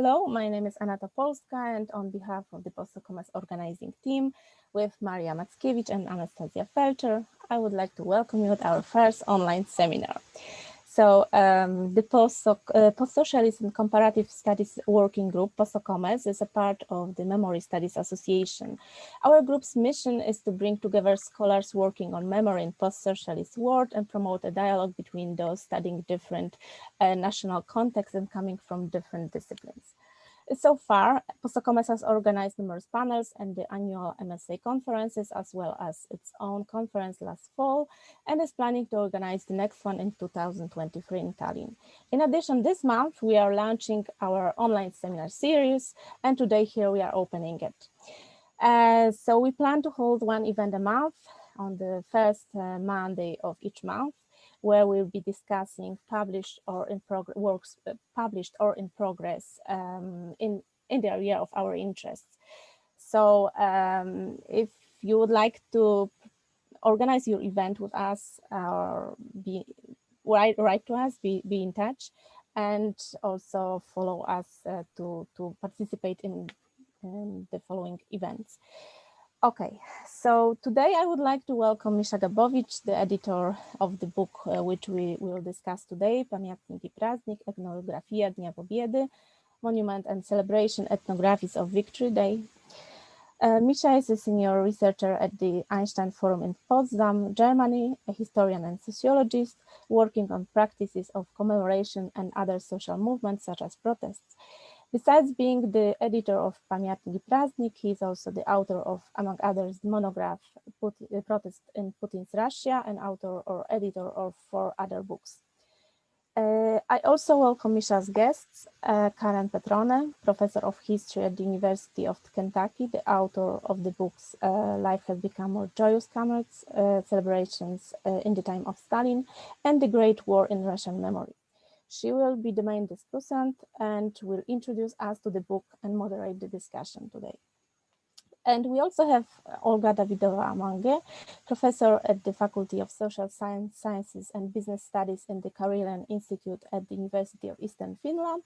Hello, my name is Anna Topolska, and on behalf of the PoSoCoMeS organizing team with Maria Mackiewicz and Anastasia Felcher, I would like to welcome you at our first online seminar. So the Post-Socialist and Comparative Studies Working Group, PoSoCoMeS, is a part of the Memory Studies Association. Our group's mission is to bring together scholars working on memory in post-socialist world and promote a dialogue between those studying different national contexts and coming from different disciplines. So far, PoSoCoMeS has organized numerous panels and the annual MSA conferences, as well as its own conference last fall, and is planning to organize the next one in 2023 in Tallinn. In addition, this month, we are launching our online seminar series, and today here we are opening it. So we plan to hold one event a month on the first Monday of each month, where we'll be discussing published or in works published or in progress in the area of our interests. So if you would like to organize your event with us or write to us, be in touch, and also follow us to participate in the following events. Okay, so today I would like to welcome Misha Gabowicz, the editor of the book which we will discuss today, Pamiętnik i Praznik, Ethnografia Dnia Pobiedy, Monument and Celebration Ethnographies of Victory Day. Misha is a senior researcher at the Einstein Forum in Potsdam, Germany, a historian and sociologist working on practices of commemoration and other social movements such as protests. Besides being the editor of Pamiętnik i Praznik, he is also the author of, among others, the monograph Protest in Putin's Russia, and author or editor of 4 other books. I also welcome Misha's guests, Karen Petrone, professor of history at the University of Kentucky, the author of the books Life Has Become More Joyous, Comrades, Celebrations in the Time of Stalin, and The Great War in Russian Memory. She will be the main discussant and will introduce us to the book and moderate the discussion today. And we also have Olga Davidova-Mange, professor at the Faculty of Social Sciences and Business Studies in the Karelian Institute at the University of Eastern Finland,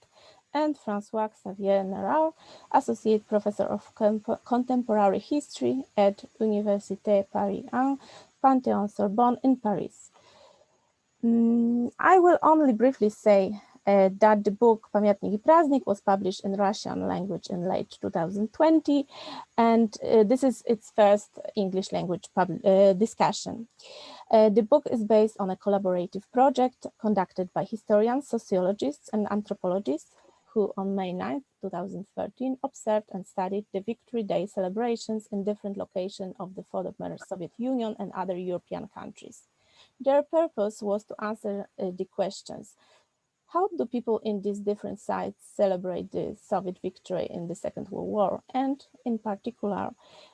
and François Xavier Nerard, associate professor of contemporary history at Université Paris 1, Panthéon-Sorbonne in Paris. I will only briefly say that the book Pamiętnik i Praznik was published in Russian language in late 2020, and this is its first English language discussion. The book is based on a collaborative project conducted by historians, sociologists, and anthropologists who on May 9, 2013 observed and studied the Victory Day celebrations in different locations of the former Soviet Union and other European countries. Their purpose was to answer the questions: how do people in these different sites celebrate the Soviet victory in the Second World War? And in particular,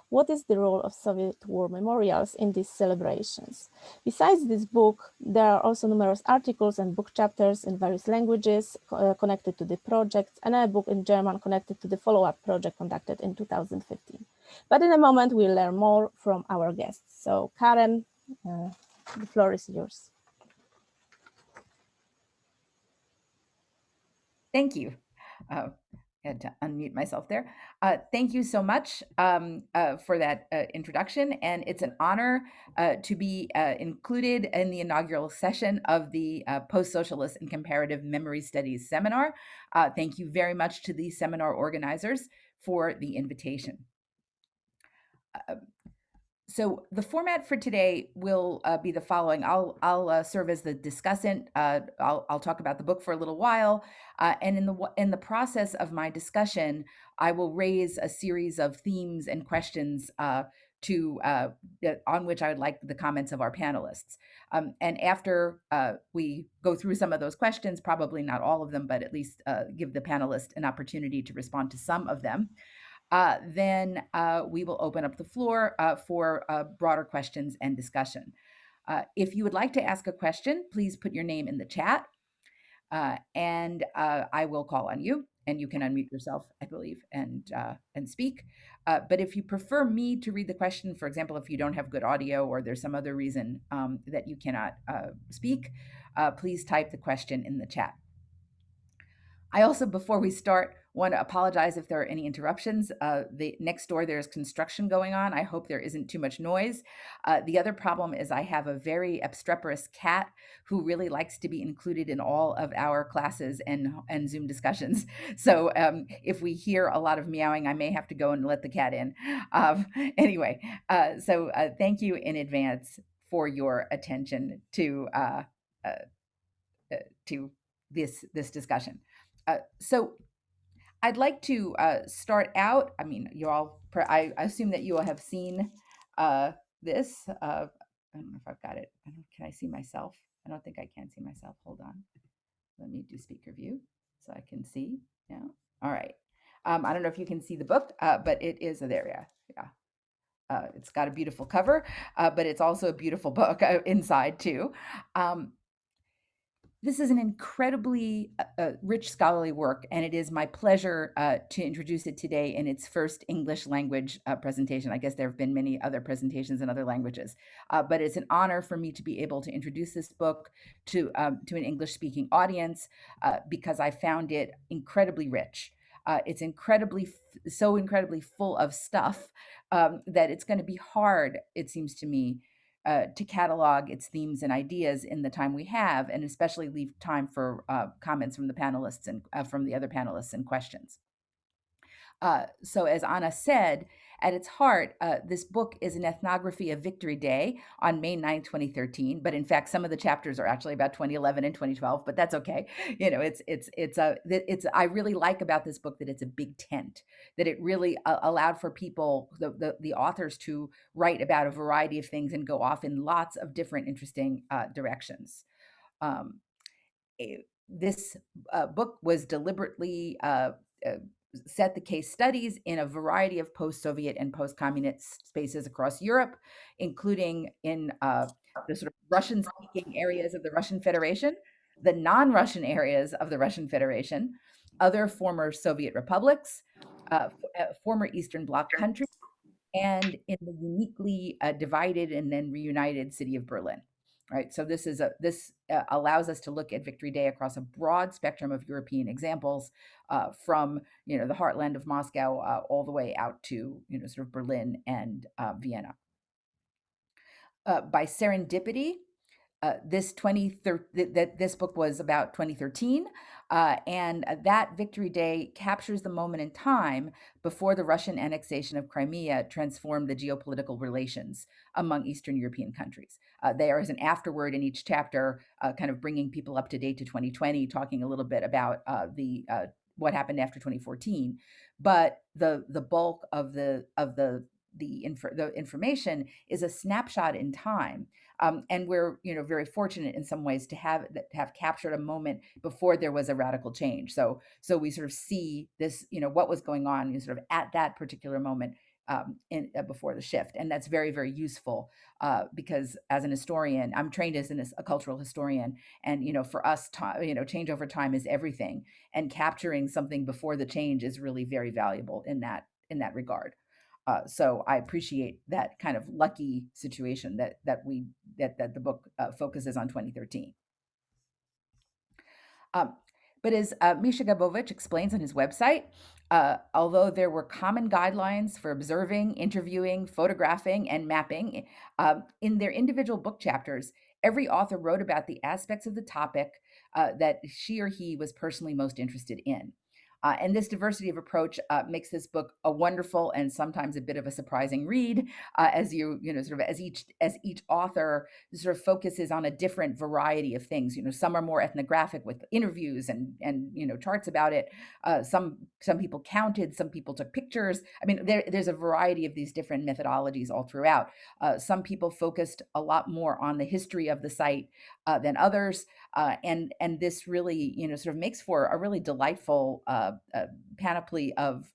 what is the role of Soviet war memorials in these celebrations? Besides this book, there are also numerous articles and book chapters in various languages connected to the project, and a book in German connected to the follow-up project conducted in 2015. But in a moment, we'll learn more from our guests. So Karen, the floor is yours. Thank you. Had to unmute myself there. Thank you so much for that introduction. And it's an honor to be included in the inaugural session of the Post-Socialist and Comparative Memory Studies seminar. Thank you very much to the seminar organizers for the invitation. So the format for today will be the following. I'll serve as the discussant. I'll talk about the book for a little while, and in the process of my discussion, I will raise a series of themes and questions on which I would like the comments of our panelists. And after we go through some of those questions, probably not all of them, but at least give the panelists an opportunity to respond to some of them. Then we will open up the floor for broader questions and discussion. If you would like to ask a question, please put your name in the chat, and I will call on you, and you can unmute yourself, I believe, and speak. But if you prefer me to read the question, for example, if you don't have good audio or there's some other reason that you cannot speak, please type the question in the chat. I also, before we start, want to apologize if there are any interruptions. The next door there's construction going on. I hope there isn't too much noise. The other problem is I have a very obstreperous cat who really likes to be included in all of our classes and Zoom discussions. So if we hear a lot of meowing, I may have to go and let the cat in. Anyway, so thank you in advance for your attention uh, to this discussion. So I'd like to start out. I mean, I assume that you all have seen this. I don't know if I've got it. Can I see myself? I don't think I can see myself. Hold on. Let me do speaker view so I can see now. All right. I don't know if you can see the book, but it is there. Yeah. It's got a beautiful cover, but it's also a beautiful book inside too. This is an incredibly rich scholarly work, and it is my pleasure to introduce it today in its first English language presentation. I guess there have been many other presentations in other languages, but it's an honor for me to be able to introduce this book to an English-speaking audience because I found it incredibly rich. It's so incredibly full of stuff that it's going to be hard, it seems to me, to catalog its themes and ideas in the time we have, and especially leave time for comments from the panelists and from the other panelists and questions. So as Anna said, at its heart, this book is an ethnography of Victory Day on May 9, 2013. But in fact, some of the chapters are actually about 2011 and 2012, but that's okay. You know, I really like about this book that it's a big tent, that it really allowed for people, the authors, to write about a variety of things and go off in lots of different interesting directions. Um, this book was deliberately set the case studies in a variety of post-Soviet and post-communist spaces across Europe, including in the sort of Russian-speaking areas of the Russian Federation, the non-Russian areas of the Russian Federation, other former Soviet republics, former Eastern Bloc countries, and in the uniquely divided and then reunited city of Berlin. Right, so this allows us to look at Victory Day across a broad spectrum of European examples, from the heartland of Moscow all the way out to sort of Berlin and Vienna. By serendipity, this book was about 2013, and that Victory Day captures the moment in time before the Russian annexation of Crimea transformed the geopolitical relations among Eastern European countries. There is an afterword in each chapter, kind of bringing people up to date to 2020, talking a little bit about what happened after 2014. But the bulk of the information is a snapshot in time. And we're very fortunate in some ways to have captured a moment before there was a radical change. So we sort of see this, what was going on sort of at that particular moment before the shift. And that's very, very useful because as an historian, I'm trained as a cultural historian. And, for us, change over time is everything. And capturing something before the change is really very valuable in that regard. So I appreciate that kind of lucky situation that the book focuses on 2013. But as Misha Gabovich explains on his website, although there were common guidelines for observing, interviewing, photographing, and mapping in their individual book chapters, every author wrote about the aspects of the topic that she or he was personally most interested in. And this diversity of approach makes this book a wonderful and sometimes a bit of a surprising read, as sort of as each author sort of focuses on a different variety of things. Some are more ethnographic with interviews and charts about it. Some people counted, some people took pictures. I mean, there's a variety of these different methodologies all throughout. Some people focused a lot more on the history of the site than others, and this really sort of makes for a really delightful panoply of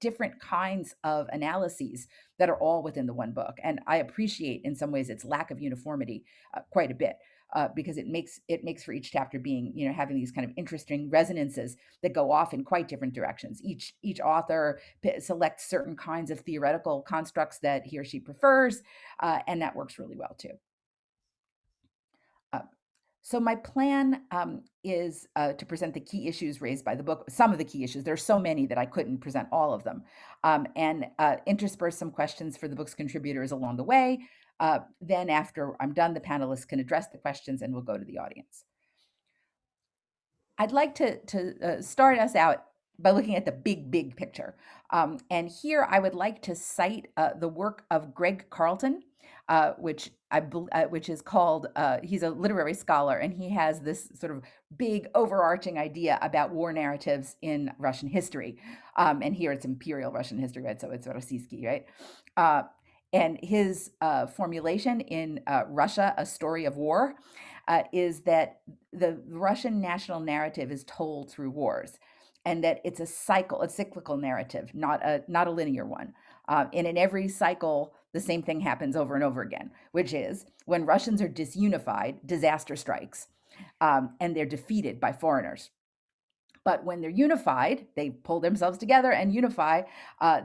different kinds of analyses that are all within the one book. And I appreciate in some ways its lack of uniformity quite a bit. Because it makes for each chapter being, having these kind of interesting resonances that go off in quite different directions. Each author selects certain kinds of theoretical constructs that he or she prefers, and that works really well too. So my plan is to present the key issues raised by the book, some of the key issues. There's so many that I couldn't present all of them, and intersperse some questions for the book's contributors along the way. Then after I'm done, the panelists can address the questions and we'll go to the audience. I'd like to start us out by looking at the big picture. And here I would like to cite the work of Greg Carlton, which is called, he's a literary scholar, and he has this sort of big overarching idea about war narratives in Russian history. And here it's imperial Russian history, right? So it's Rossiyski, right? And his formulation in Russia, A Story of War, is that the Russian national narrative is told through wars, and that it's a cyclical narrative, not a linear one. And in every cycle, the same thing happens over and over again, which is when Russians are disunified, disaster strikes, and they're defeated by foreigners. But when they're unified, they pull themselves together and unify.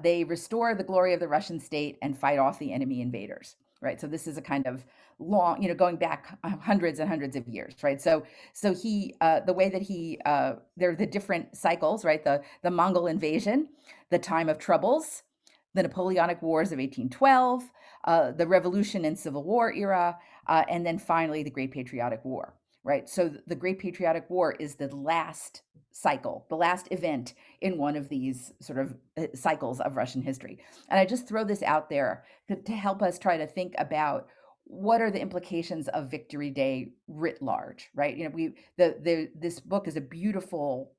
They restore the glory of the Russian state and fight off the enemy invaders. Right. So this is a kind of long, going back hundreds and hundreds of years. Right. So he, the way that he, there are the different cycles. Right. The Mongol invasion, the time of troubles, the Napoleonic Wars of 1812, the Revolution and Civil War era, and then finally the Great Patriotic War. Right. So the Great Patriotic War is the last cycle, the last event in one of these sort of cycles of Russian history. And I just throw this out there to help us try to think about what are the implications of Victory Day writ large, right? This book is a beautiful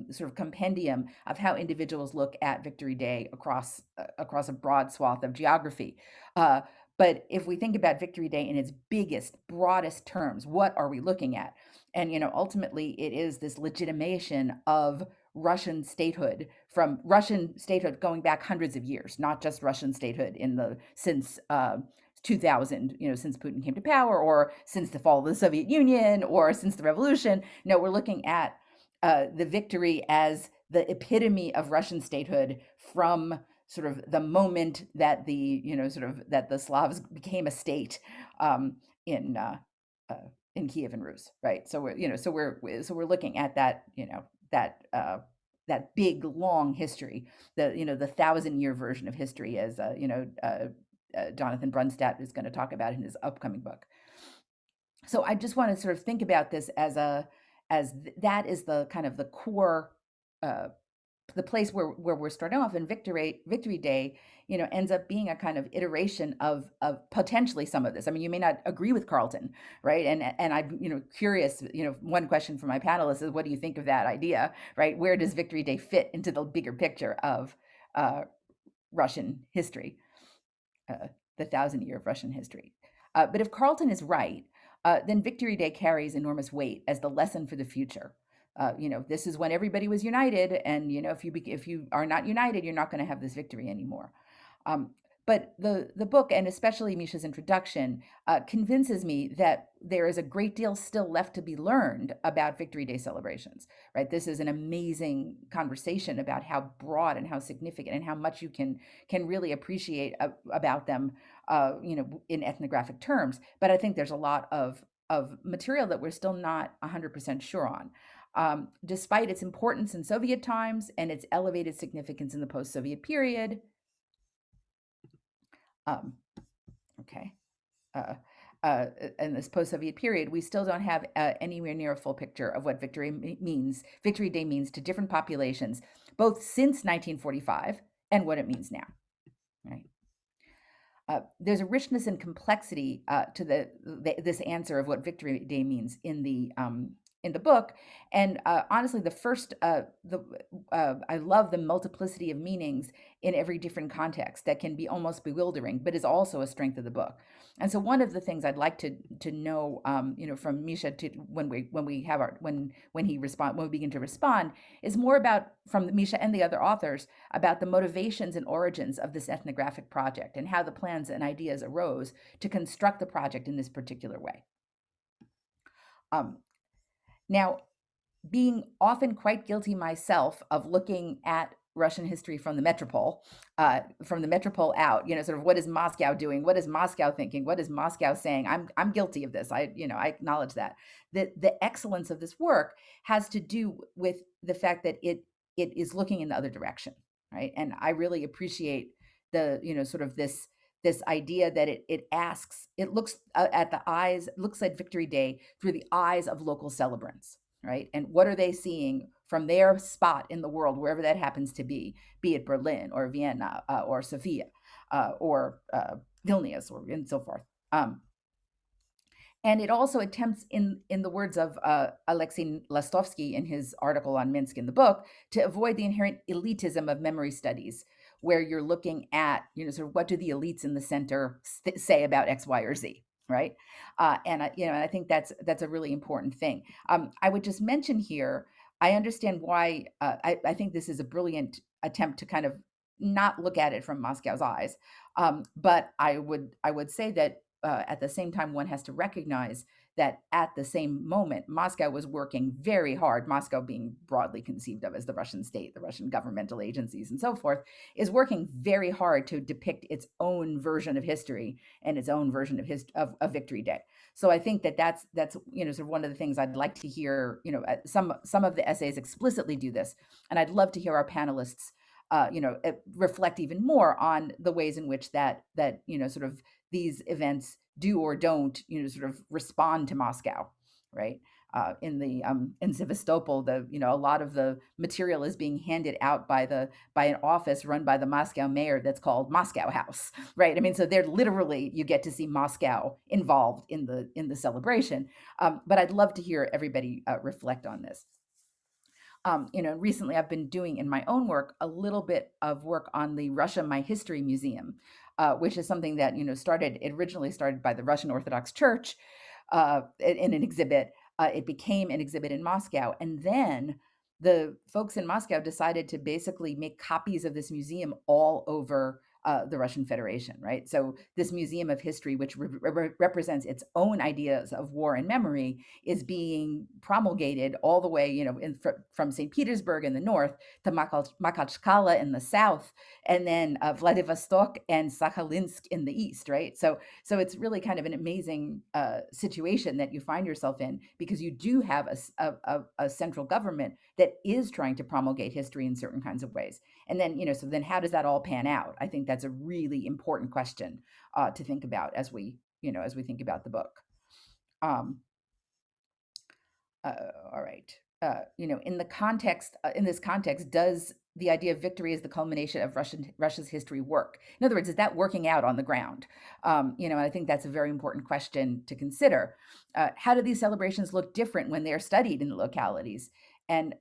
sort of compendium of how individuals look at Victory Day across a broad swath of geography. But if we think about Victory Day in its biggest, broadest terms, what are we looking at? And ultimately, it is this legitimation of Russian statehood, from Russian statehood going back hundreds of years, not just Russian statehood since 2000, since Putin came to power, or since the fall of the Soviet Union, or since the revolution. No, we're looking at the victory as the epitome of Russian statehood from sort of the moment that that the Slavs became a state in Kiev and Rus, right? So we're looking at that, that big long history, the 1,000-year version of history, as Jonathan Brunstad is going to talk about in his upcoming book. So I just want to sort of think about this as that is the kind of the core, the place where we're starting off. And Victory Day, ends up being a kind of iteration of potentially some of this. I mean, you may not agree with Carlton, right? And I'm curious. One question for my panelists is, what do you think of that idea, right? Where does Victory Day fit into the bigger picture of Russian history, the 1,000-year of Russian history? But if Carlton is right, then Victory Day carries enormous weight as the lesson for the future. This is when everybody was united, and if you are not united, you're not going to have this victory anymore. But the book, and especially Misha's introduction, convinces me that there is a great deal still left to be learned about Victory Day celebrations. Right, this is an amazing conversation about how broad and how significant and how much you can really appreciate about them, in ethnographic terms. But I think there's a lot of material that we're still not 100% sure on. Despite its importance in Soviet times and its elevated significance in the post-Soviet period. In this post-Soviet period, we still don't have anywhere near a full picture of what Victory Day means to different populations, both since 1945 and what it means now. Right. There's a richness and complexity to this answer of what Victory Day means in the book, and honestly, I love the multiplicity of meanings in every different context that can be almost bewildering, but is also a strength of the book. And so, one of the things I'd like to know, from Misha, when we begin to respond, is more about, from Misha and the other authors, about the motivations and origins of this ethnographic project and how the plans and ideas arose to construct the project in this particular way. Now, being often quite guilty myself of looking at Russian history from the metropole out, sort of what is Moscow doing? What is Moscow thinking? What is Moscow saying? I'm guilty of this. I acknowledge that. The excellence of this work has to do with the fact that it is looking in the other direction, right? And I really appreciate the, sort of this idea that it looks looks at Victory Day through the eyes of local celebrants, right? And what are they seeing from their spot in the world, wherever that happens to be it Berlin or Vienna or Sofia or Vilnius or and so forth. And it also attempts, in the words of Alexei Lastovsky in his article on Minsk in the book, to avoid the inherent elitism of memory studies, where you're looking at, sort of what do the elites in the center say about X, Y, or Z, right? And I think that's a really important thing. I would just mention here, I understand why. I think this is a brilliant attempt to kind of not look at it from Moscow's eyes, but I would say that at the same time, one has to recognize that at the same moment, Moscow was working very hard. Moscow, being broadly conceived of as the Russian state, the Russian governmental agencies, and so forth, is working very hard to depict its own version of history and its own version of Victory Day. So I think that's sort of one of the things I'd like to hear. Some of the essays explicitly do this, and I'd love to hear our panelists reflect even more on the ways in which that sort of these events do or don't, sort of respond to Moscow, right? In Sevastopol, a lot of the material is being handed out by an office run by the Moscow mayor that's called Moscow House, right? I mean, so they're literally, you get to see Moscow involved in the celebration. But I'd love to hear everybody reflect on this. Recently I've been doing in my own work a little bit of work on the Russia My History Museum, which is something that it originally started by the Russian Orthodox Church in an exhibit. It became an exhibit in Moscow, and then the folks in Moscow decided to basically make copies of this museum all over the Russian Federation, right? So this Museum of History, which represents its own ideas of war and memory, is being promulgated all the way, from Saint Petersburg in the north to Makhachkala in the south, and then Vladivostok and Sakhalinsk in the east, right? So it's really kind of an amazing situation that you find yourself in, because you do have a central government that is trying to promulgate history in certain kinds of ways. And then, so then how does that all pan out? I think that's a really important question to think about as we think about the book. All right. In this context, does the idea of victory as the culmination of Russia's history work? In other words, is that working out on the ground? And I think that's a very important question to consider. How do these celebrations look different when they are studied in the localities? And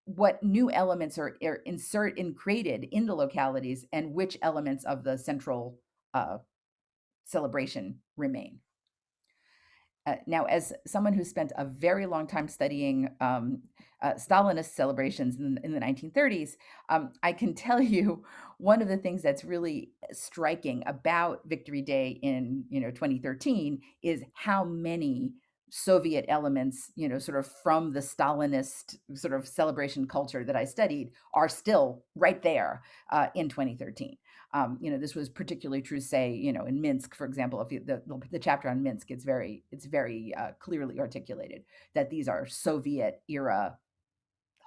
what new elements are created in the localities, and which elements of the central celebration remain? Now, as someone who spent a very long time studying Stalinist celebrations in the 1930s, I can tell you one of the things that's really striking about Victory Day in 2013 is how many Soviet elements, sort of from the Stalinist sort of celebration culture that I studied, are still right there in 2013. This was particularly true, say, in Minsk, for example. If the chapter on Minsk, it's very clearly articulated that these are Soviet era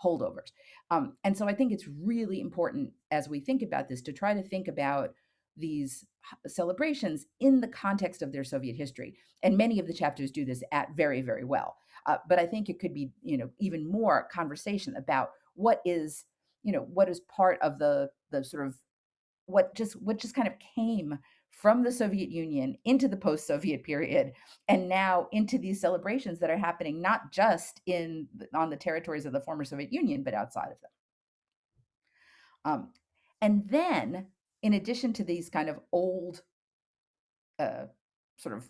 holdovers. And so I think it's really important, as we think about this, to try to think about these celebrations in the context of their Soviet history. And many of the chapters do this very, very well. But I think it could be, even more conversation about what is part of the sort of what just kind of came from the Soviet Union into the post-Soviet period, and now into these celebrations that are happening not just on the territories of the former Soviet Union, but outside of them. And then, in addition to these kind of old, sort of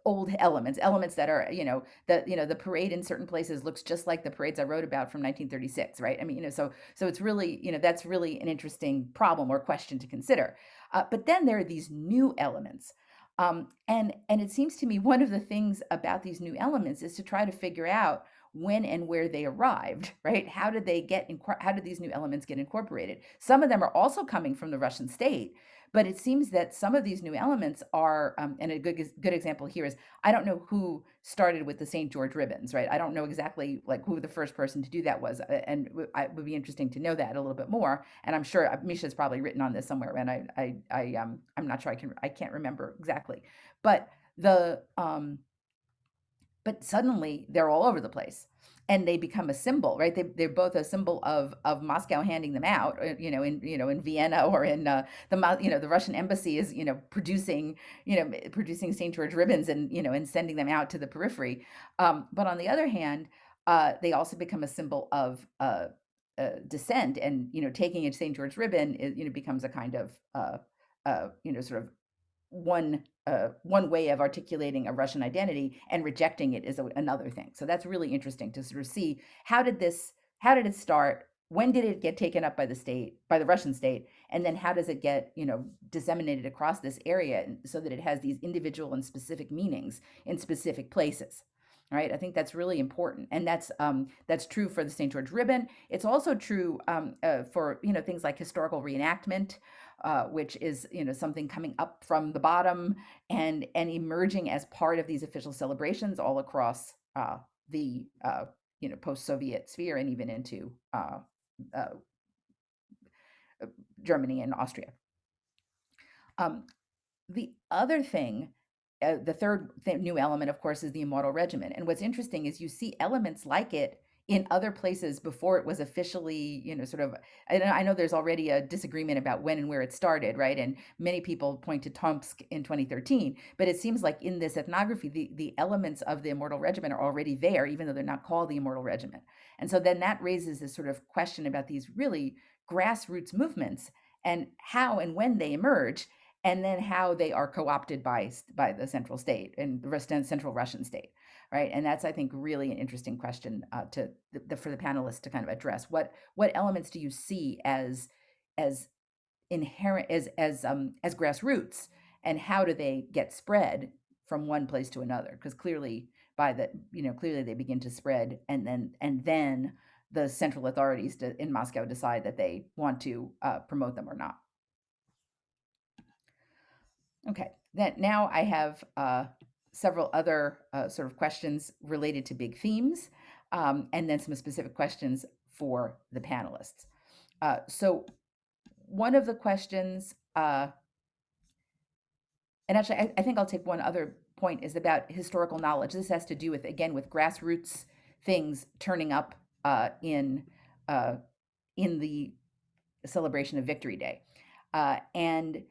old elements that are, the parade in certain places looks just like the parades I wrote about from 1936, right? I mean, so it's really, that's really an interesting problem or question to consider. But then there are these new elements. And it seems to me one of the things about these new elements is to try to figure out when and where they arrived, right? How did these new elements get incorporated? Some of them are also coming from the Russian state, but it seems that some of these new elements are, and a good example here is, I don't know who started with the St. George ribbons, right? I don't know exactly like who the first person to do that was, and it would be interesting to know that a little bit more. And I'm sure Misha's probably written on this somewhere, and I'm not sure I can't remember exactly, but but suddenly they're all over the place and they become a symbol, right? They're both a symbol of Moscow handing them out, in Vienna or in the Russian embassy is producing St. George ribbons and sending them out to the periphery. But on the other hand, they also become a symbol of dissent, and taking a St. George ribbon becomes a kind of sort of one way of articulating a Russian identity, and rejecting it is another thing. So that's really interesting to sort of see how did it start? When did it get taken up by the Russian state, and then how does it get disseminated across this area so that it has these individual and specific meanings in specific places? Right, I think that's really important, and that's true for the St. George ribbon. It's also true for things like historical reenactment, which is something coming up from the bottom and emerging as part of these official celebrations all across the post-Soviet sphere, and even into uh, Germany and Austria. The other thing, the third new element, of course, is the Immortal Regiment. And what's interesting is you see elements like it in other places before it was officially, sort of. I know there's already a disagreement about when and where it started, right? And many people point to Tomsk in 2013, but it seems like in this ethnography, the elements of the Immortal Regiment are already there, even though they're not called the Immortal Regiment. And so then that raises this sort of question about these really grassroots movements and how and when they emerge, and then how they are co-opted by the central state and the central Russian state, right? And that's, I think, really an interesting question for the panelists to kind of address. What elements do you see as inherent, as grassroots, and how do they get spread from one place to another? Because clearly clearly they begin to spread, and then the central authorities in Moscow decide that they want to promote them or not. Okay, then now I have several other sort of questions related to big themes, and then some specific questions for the panelists. So one of the questions, and actually I think I'll take one other point, is about historical knowledge. This has to do with, again, with grassroots things turning up in the celebration of Victory Day. And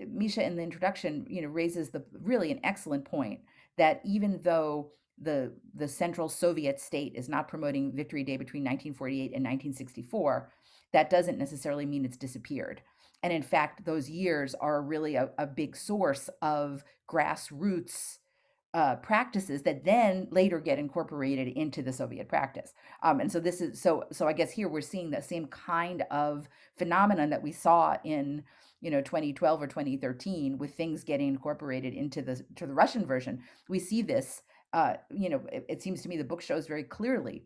Misha, in the introduction, raises really an excellent point that even though the Central Soviet state is not promoting Victory Day between 1948 and 1964, that doesn't necessarily mean it's disappeared. And in fact, those years are really a big source of grassroots practices that then later get incorporated into the Soviet practice. And so this is so I guess here we're seeing the same kind of phenomenon that we saw in 2012 or 2013 with things getting incorporated into the Russian version. We see this. It seems to me the book shows very clearly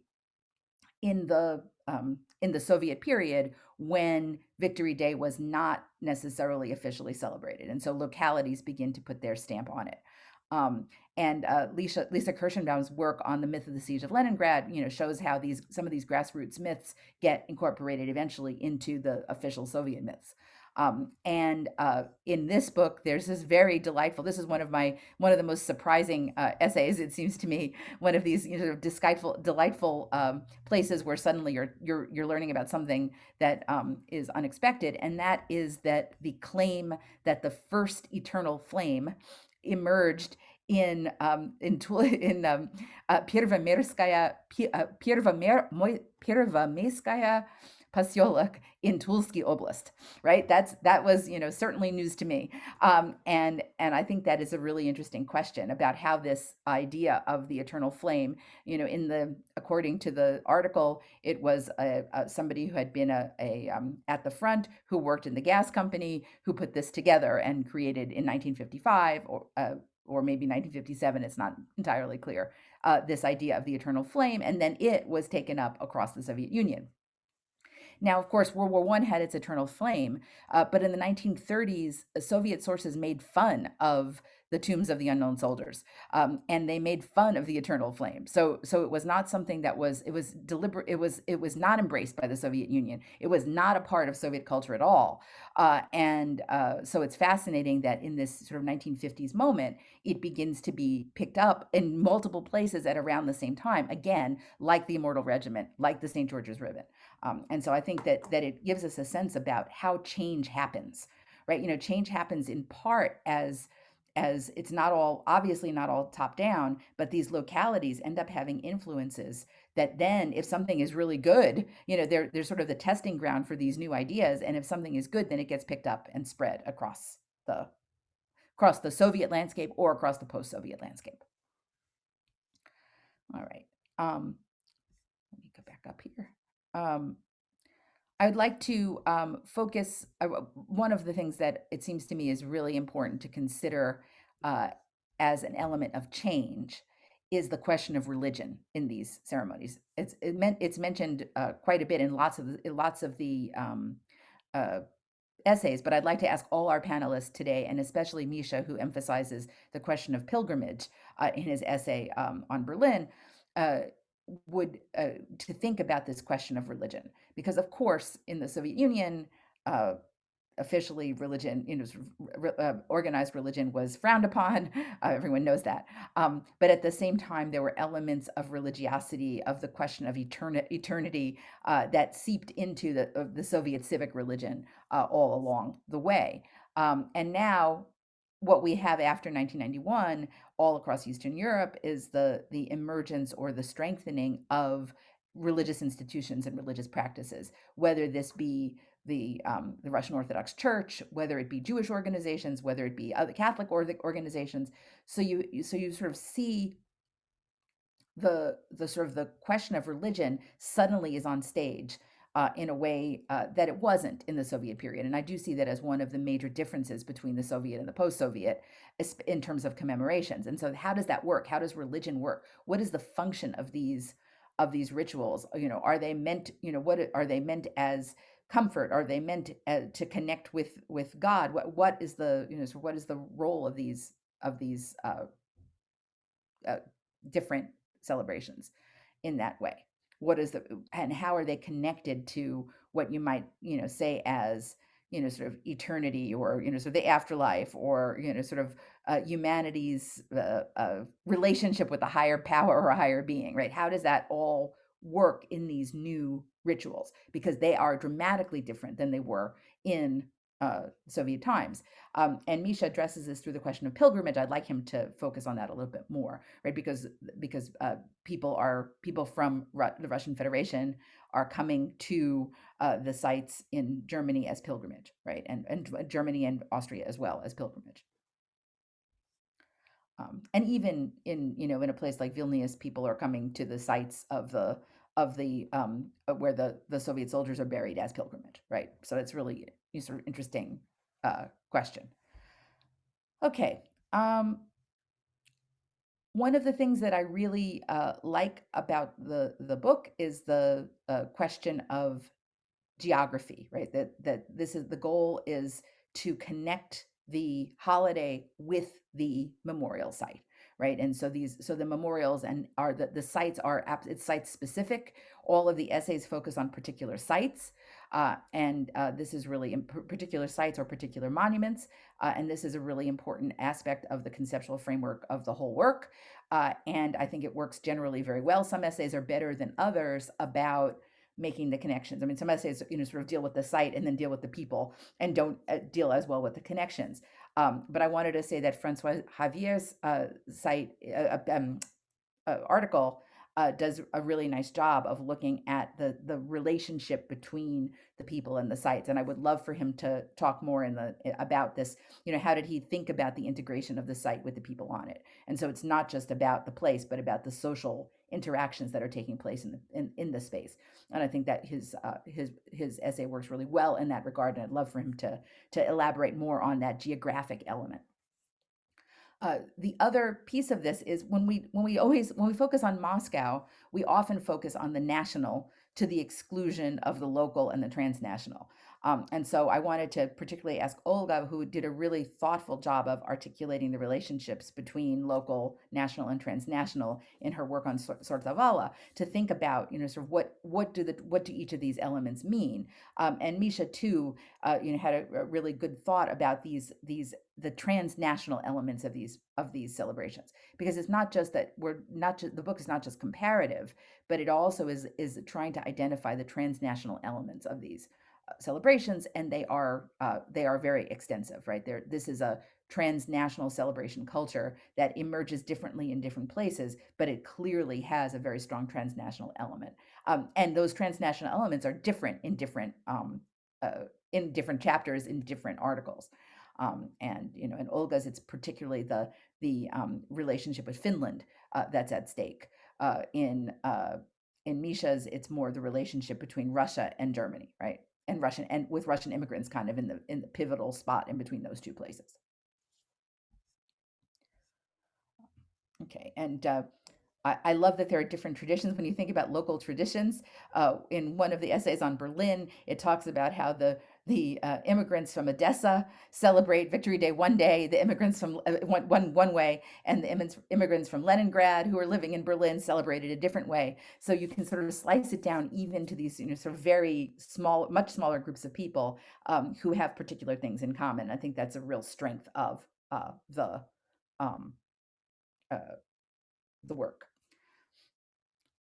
in the Soviet period when Victory Day was not necessarily officially celebrated, and so localities begin to put their stamp on it. And Lisa Kirschenbaum's work on the myth of the siege of Leningrad, shows how some of these grassroots myths get incorporated eventually into the official Soviet myths. And in this book, there's this very delightful. This is one of the most surprising essays. It seems to me one of these sort of delightful places where suddenly you're learning about something that is unexpected, and that is that the claim that the first eternal flame emerged in Первомайская Posyolok in Tulsky Oblast, right? That was certainly news to me, and I think that is a really interesting question about how this idea of the eternal flame, according to the article, it was somebody who had been at the front, who worked in the gas company, who put this together and created in 1955 or or maybe 1957, it's not entirely clear, this idea of the eternal flame, and then it was taken up across the Soviet Union. Now, of course, World War I had its eternal flame, but in the 1930s, Soviet sources made fun of the tombs of the unknown soldiers, and they made fun of the eternal flame. So it was not something that was, it was deliberate. It was not embraced by the Soviet Union. It was not a part of Soviet culture at all. So it's fascinating that in this sort of 1950s moment, it begins to be picked up in multiple places at around the same time. Again, like the Immortal Regiment, like the St. George's Ribbon. And so I think that it gives us a sense about how change happens, right? Change happens in part as it's not all, obviously not all top down, but these localities end up having influences that then, if something is really good, they're sort of the testing ground for these new ideas. And if something is good, then it gets picked up and spread across the Soviet landscape or across the post-Soviet landscape. All right. Let me go back up here. I would like to focus. One of the things that it seems to me is really important to consider as an element of change is the question of religion in these ceremonies. It's mentioned quite a bit in lots of the essays, but I'd like to ask all our panelists today, and especially Misha, who emphasizes the question of pilgrimage in his essay on Berlin, uh, to think about this question of religion, because of course in the Soviet Union, uh, officially religion, organized religion was frowned upon. Everyone knows that. But at the same time, there were elements of religiosity, of the question of eternity that seeped into the Soviet civic religion all along the way. And now, what we have after 1991, all across Eastern Europe, is the emergence or the strengthening of religious institutions and religious practices, whether this be the Russian Orthodox Church, whether it be Jewish organizations, whether it be other Catholic organizations. So you sort of see the sort of the question of religion suddenly is on stage in a way that it wasn't in the Soviet period. And I do see that as one of the major differences between the Soviet and the post-Soviet in terms of commemorations. And so how does that work? How does religion work? What is the function of these rituals? Are they meant, what are they meant as comfort? Are they meant to connect with God? What is the, so what is the role of these uh, different celebrations in that way? What is and how are they connected to what you might, say as, sort of eternity, or, sort of the afterlife, or, sort of humanity's relationship with a higher power or a higher being, right? How does that all work in these new rituals? Because they are dramatically different than they were in Soviet times. And Misha addresses this through the question of pilgrimage. I'd like him to focus on that a little bit more, right? Because people from the Russian Federation are coming to the sites in Germany as pilgrimage, right? And Germany and Austria as well as pilgrimage. And even in a place like Vilnius, people are coming to the sites of where the Soviet soldiers are buried as pilgrimage, right? So it's really sort of interesting question. Okay. One of the things that I really like about the book is the question of geography, right? That this is the goal, is to connect the holiday with the memorial site, right? And so the memorials and the sites are it's site specific. All of the essays focus on particular sites, and this is really particular sites or particular monuments, and this is a really important aspect of the conceptual framework of the whole work. And I think it works generally very well. Some essays are better than others about making the connections. I mean, some essays, sort of deal with the site and then deal with the people and don't deal as well with the connections. But I wanted to say that Francois Javier's article does a really nice job of looking at the relationship between the people and the sites. And I would love for him to talk more about this. How did he think about the integration of the site with the people on it? And so it's not just about the place, but about the social interactions that are taking place in the space. And I think that his essay works really well in that regard. And I'd love for him to elaborate more on that geographic element. The other piece of this is when we focus on Moscow, we often focus on the national to the exclusion of the local and the transnational. And so I wanted to particularly ask Olga, who did a really thoughtful job of articulating the relationships between local, national, and transnational in her work on Sortavala, to think about, sort of what do each of these elements mean. And Misha too, had a really good thought about the transnational elements of these celebrations, because it's not just that we're not just the book is not just comparative, but it also is trying to identify the transnational elements of these celebrations, and they are very extensive, right? This is a transnational celebration culture that emerges differently in different places, but it clearly has a very strong transnational element, and those transnational elements are different in different chapters in different articles. And in Olga's, it's particularly the relationship with Finland that's at stake. In Misha's, it's more the relationship between Russia and Germany, right? And with Russian immigrants kind of in the pivotal spot in between those two places. Okay, and I love that there are different traditions. When you think about local traditions, in one of the essays on Berlin, it talks about how the immigrants from Odessa celebrate Victory Day one day, the immigrants from one way, and the immigrants from Leningrad who are living in Berlin celebrate it a different way. So you can sort of slice it down even to these sort of very small, much smaller groups of people who have particular things in common. I think that's a real strength of the um, uh, the work.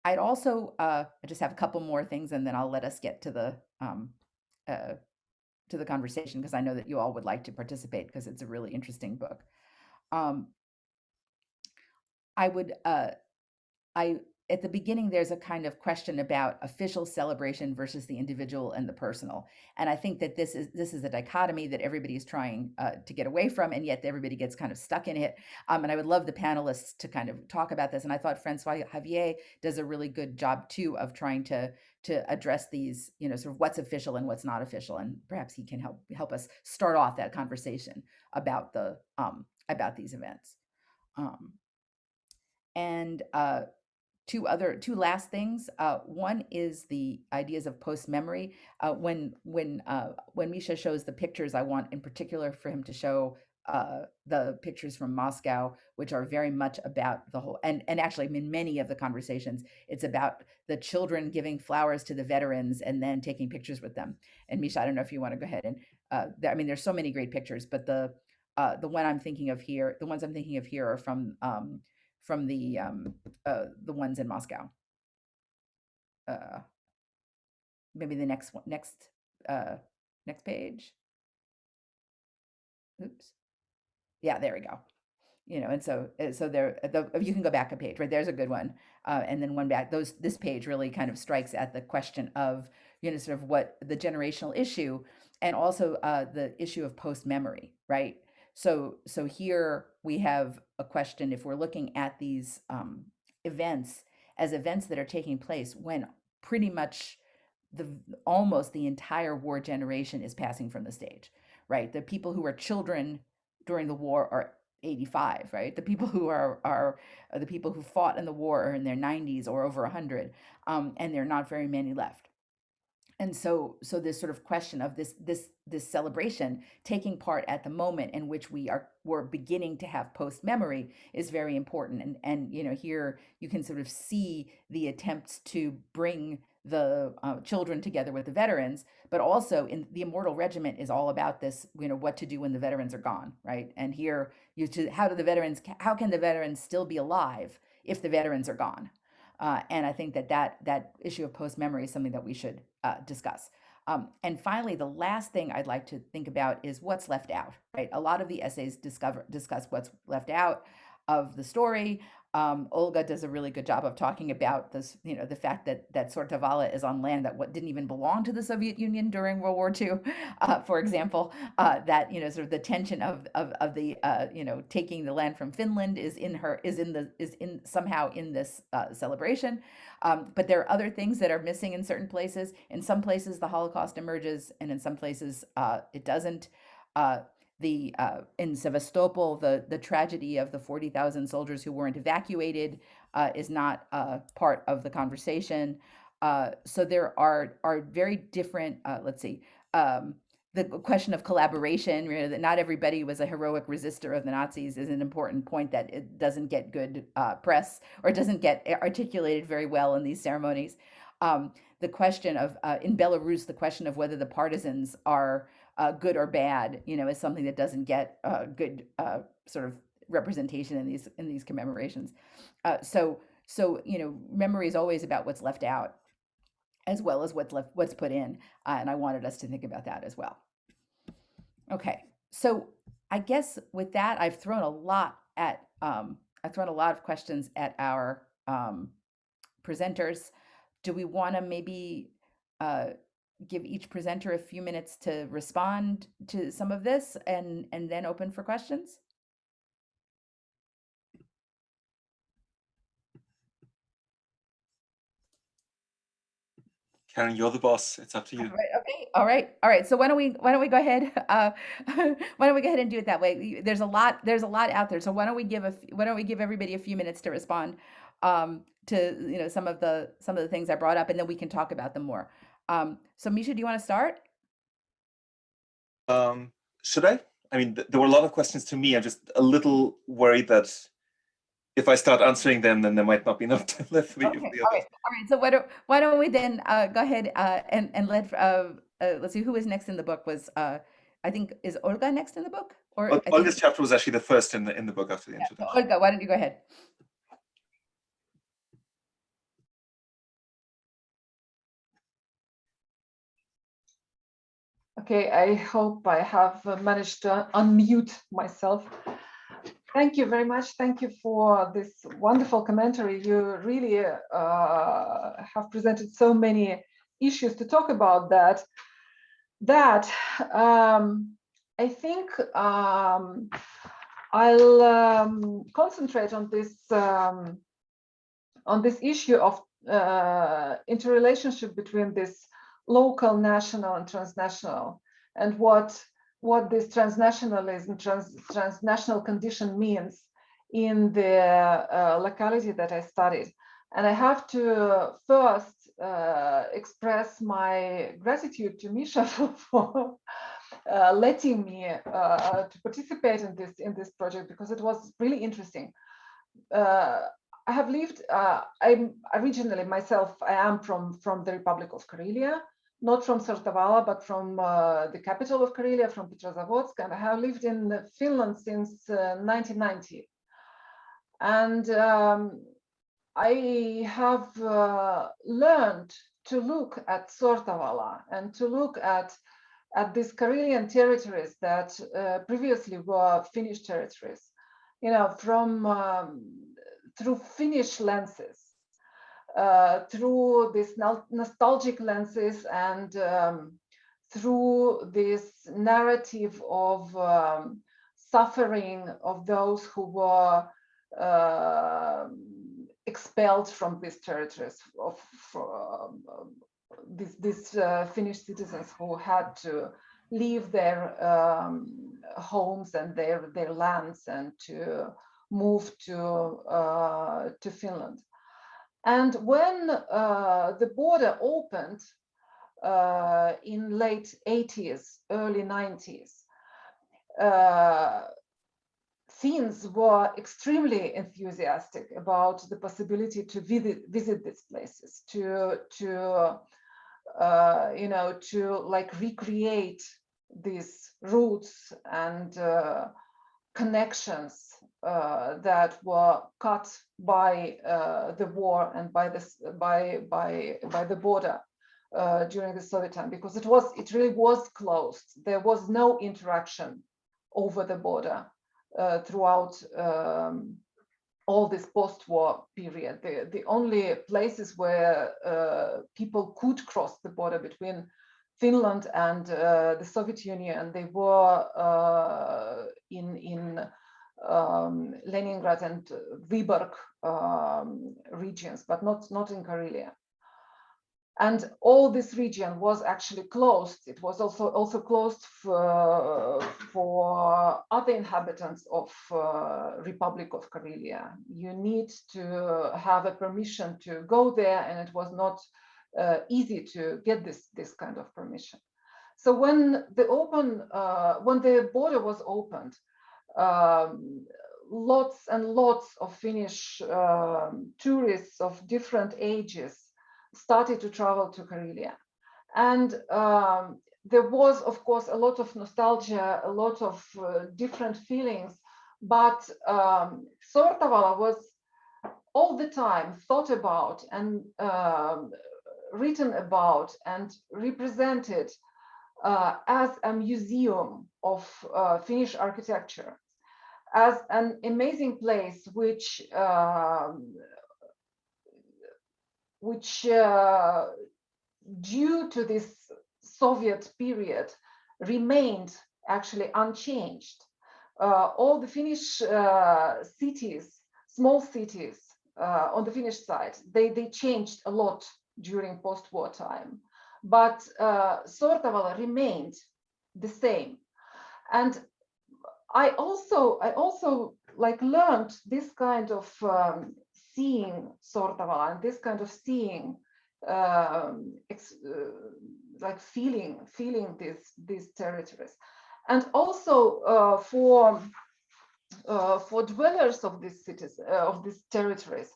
I'd also I just have a couple more things, and then I'll let us get uh, to the conversation, because I know that you all would like to participate because it's a really interesting book. Um, I would I At the beginning there's a kind of question about official celebration versus the individual and the personal, and I think that this is a dichotomy that everybody is trying to get away from, and yet everybody gets kind of stuck in it. And I would love the panelists to kind of talk about this, and I thought Francois Javier does a really good job too of trying to address these, sort of what's official and what's not official, and perhaps he can help us start off that conversation about these events. Um, and two last things. One is the ideas of post memory. When Misha shows the pictures, I want in particular for him to show the pictures from Moscow, which are very much about the whole. And actually, in many of the conversations, it's about the children giving flowers to the veterans and then taking pictures with them. And Misha, I don't know if you want to go ahead and. There's so many great pictures, but the one I'm thinking of here, the ones I'm thinking of here are from the ones in Moscow. Uh, Maybe the next one, next page. Oops. Yeah, there we go. And so there, you can go back a page, right? There's a good one, and then one back. This page really kind of strikes at the question of sort of what the generational issue, and also the issue of post memory, right? So here we have a question: if we're looking at these events as events that are taking place when pretty much the almost the entire war generation is passing from the stage, right? The people who are children during the war are 85, right? The people who are the people who fought in the war are in their 90s or over 100, and there are not very many left. And so this sort of question of this celebration taking part at the moment in which we're beginning to have post memory is very important. And here you can sort of see the attempts to bring the children together with the veterans, but also in the Immortal Regiment is all about this, what to do when the veterans are gone, right? And here how can the veterans still be alive if the veterans are gone? And I think that issue of post memory is something that we should discuss. And finally, the last thing I'd like to think about is what's left out, right? A lot of the essays discuss what's left out of the story. Olga does a really good job of talking about this, the fact that Sortavala is on land that didn't even belong to the Soviet Union during World War II, for example. That sort of the tension of the taking the land from Finland is somehow in this celebration. But there are other things that are missing in certain places. In some places, the Holocaust emerges, and in some places, it doesn't. in Sevastopol, the tragedy of the 40,000 soldiers who weren't evacuated is not part of the conversation. So there are very different, let's see, the question of collaboration, that not everybody was a heroic resistor of the Nazis, is an important point that it doesn't get good press, or doesn't get articulated very well in these ceremonies. The question of, in Belarus, the question of whether the partisans are good or bad, is something that doesn't get good sort of representation in these commemorations. So memory is always about what's left out, as well as what's put in, and I wanted us to think about that as well. Okay, so I guess with that, I've thrown a lot of questions at our presenters. Do we want to maybe give each presenter a few minutes to respond to some of this, and then open for questions? Karen, you're the boss. It's up to you. Right, okay. All right. So why don't we go ahead? Why don't we go ahead and do it that way? There's a lot out there. So why don't we give everybody a few minutes to respond to some of the things I brought up, and then we can talk about them more. So Misha, do you want to start? Should I? I mean, there were a lot of questions to me. I'm just a little worried that if I start answering them, then there might not be enough time left for the Okay. others. All right. So why don't we then go ahead and let's see, who was next in the book. Was I think, is Olga next in the book? Or I think Olga's chapter was actually the first in the book after the introduction. So Olga, why don't you go ahead? Okay, I hope I have managed to unmute myself. Thank you very much. Thank you for this wonderful commentary. You really have presented so many issues to talk about that I think I'll concentrate on this issue of interrelationship between this local, national, and transnational, and what this transnationalism, transnational condition means in the locality that I studied. And I have to first express my gratitude to Misha for letting me to participate in this project, because it was really interesting. I have lived, I'm originally myself, I am from the Republic of Karelia, not from Sortavala, but from the capital of Karelia, from Petrozavodsk, and I have lived in Finland since 1990. And I have learned to look at Sortavala and to look at these Karelian territories that previously were Finnish territories, from through Finnish lenses, through these nostalgic lenses, and through this narrative of suffering of those who were expelled from these territories, of these Finnish citizens who had to leave their homes and their lands and to move to Finland. And when the border opened in late 80s, early 90s, Finns were extremely enthusiastic about the possibility to visit these places, to like recreate these roots and connections that were cut by the war and by the border during the Soviet time, because it really was closed. There was no interaction over the border throughout all this post-war period. The only places where people could cross the border between Finland and the Soviet Union, they were in Leningrad and Vyborg regions, but not in Karelia. And all this region was actually closed. It was also closed for other inhabitants of Republic of Karelia. You need to have a permission to go there, and it was not easy to get this kind of permission. So when the border was opened, lots and lots of Finnish tourists of different ages started to travel to Karelia. And there was, of course, a lot of nostalgia, a lot of different feelings, but Sortavala was all the time thought about and written about and represented as a museum of Finnish architecture, as an amazing place which due to this Soviet period remained actually unchanged. All the Finnish cities, small cities on the Finnish side, they changed a lot during post-war time, but Sortavala remained the same. And I also like learned this kind of seeing Sortavala and this kind of seeing like feeling these territories, and also for dwellers of these cities, of these territories,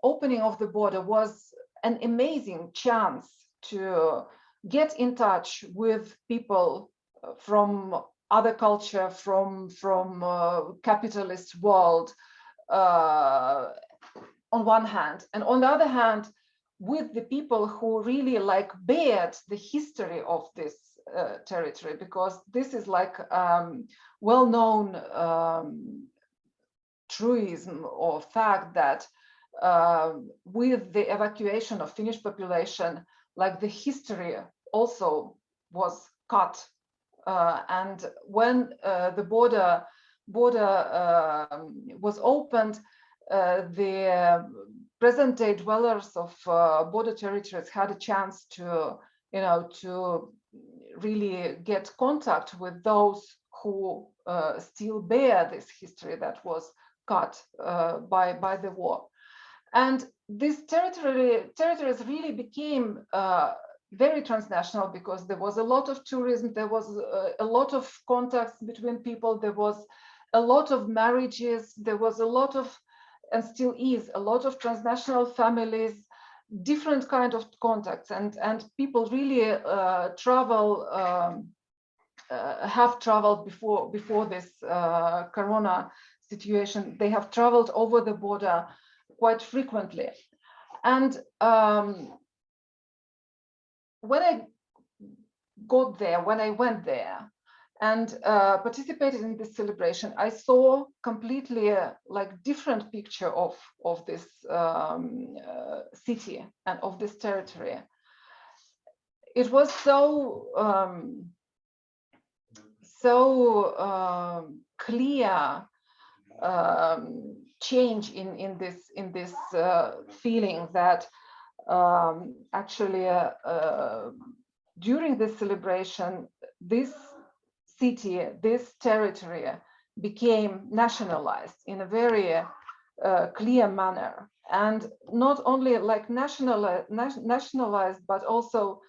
opening of the border was an amazing chance to get in touch with people from other culture, from capitalist world, on one hand, and on the other hand, with the people who really like bared the history of this territory, because this is like well-known truism or fact that with the evacuation of Finnish population, like the history also was cut. And when the border was opened, the present-day dwellers of border territories had a chance to, to really get contact with those who still bear this history that was cut by the war. And these territories really became very transnational, because there was a lot of tourism, there was a lot of contacts between people, there was a lot of marriages, there was a lot of, and still is, a lot of transnational families, different kind of contacts, and people really have traveled before this corona situation. They have traveled over the border quite frequently. And when I got there, when I went there and participated in this celebration, I saw completely like different picture of this city and of this territory. It was so clear change in this feeling that actually during this celebration, this city, this territory became nationalized in a very clear manner, and not only like nationalized, but also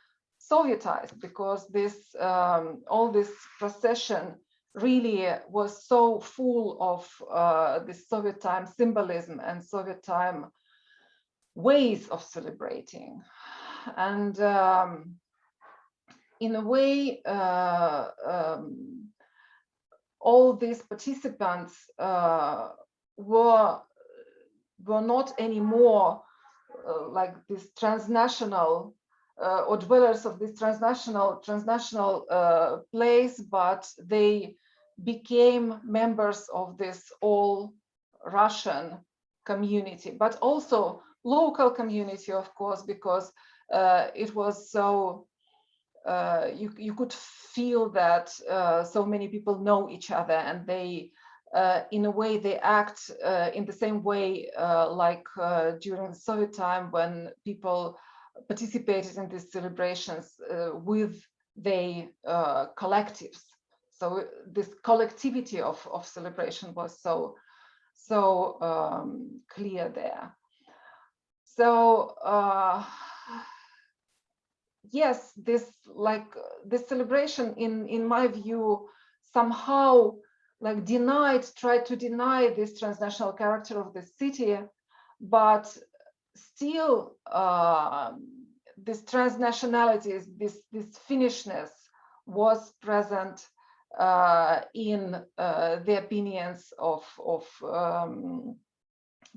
Sovietized, because this all this procession really was so full of this Soviet time symbolism and Soviet time ways of celebrating. And in a way, all these participants were not anymore like this transnational or dwellers of this transnational place, but they became members of this all Russian community, but also local community, of course, because it was so you could feel that so many people know each other, and they in a way they act in the same way like during the Soviet time, when people participated in these celebrations with their collectives. So this collectivity of celebration was so clear there. So yes, this celebration, in my view, somehow tried to deny this transnational character of the city, but still this transnationality, this Finnishness was present in the opinions of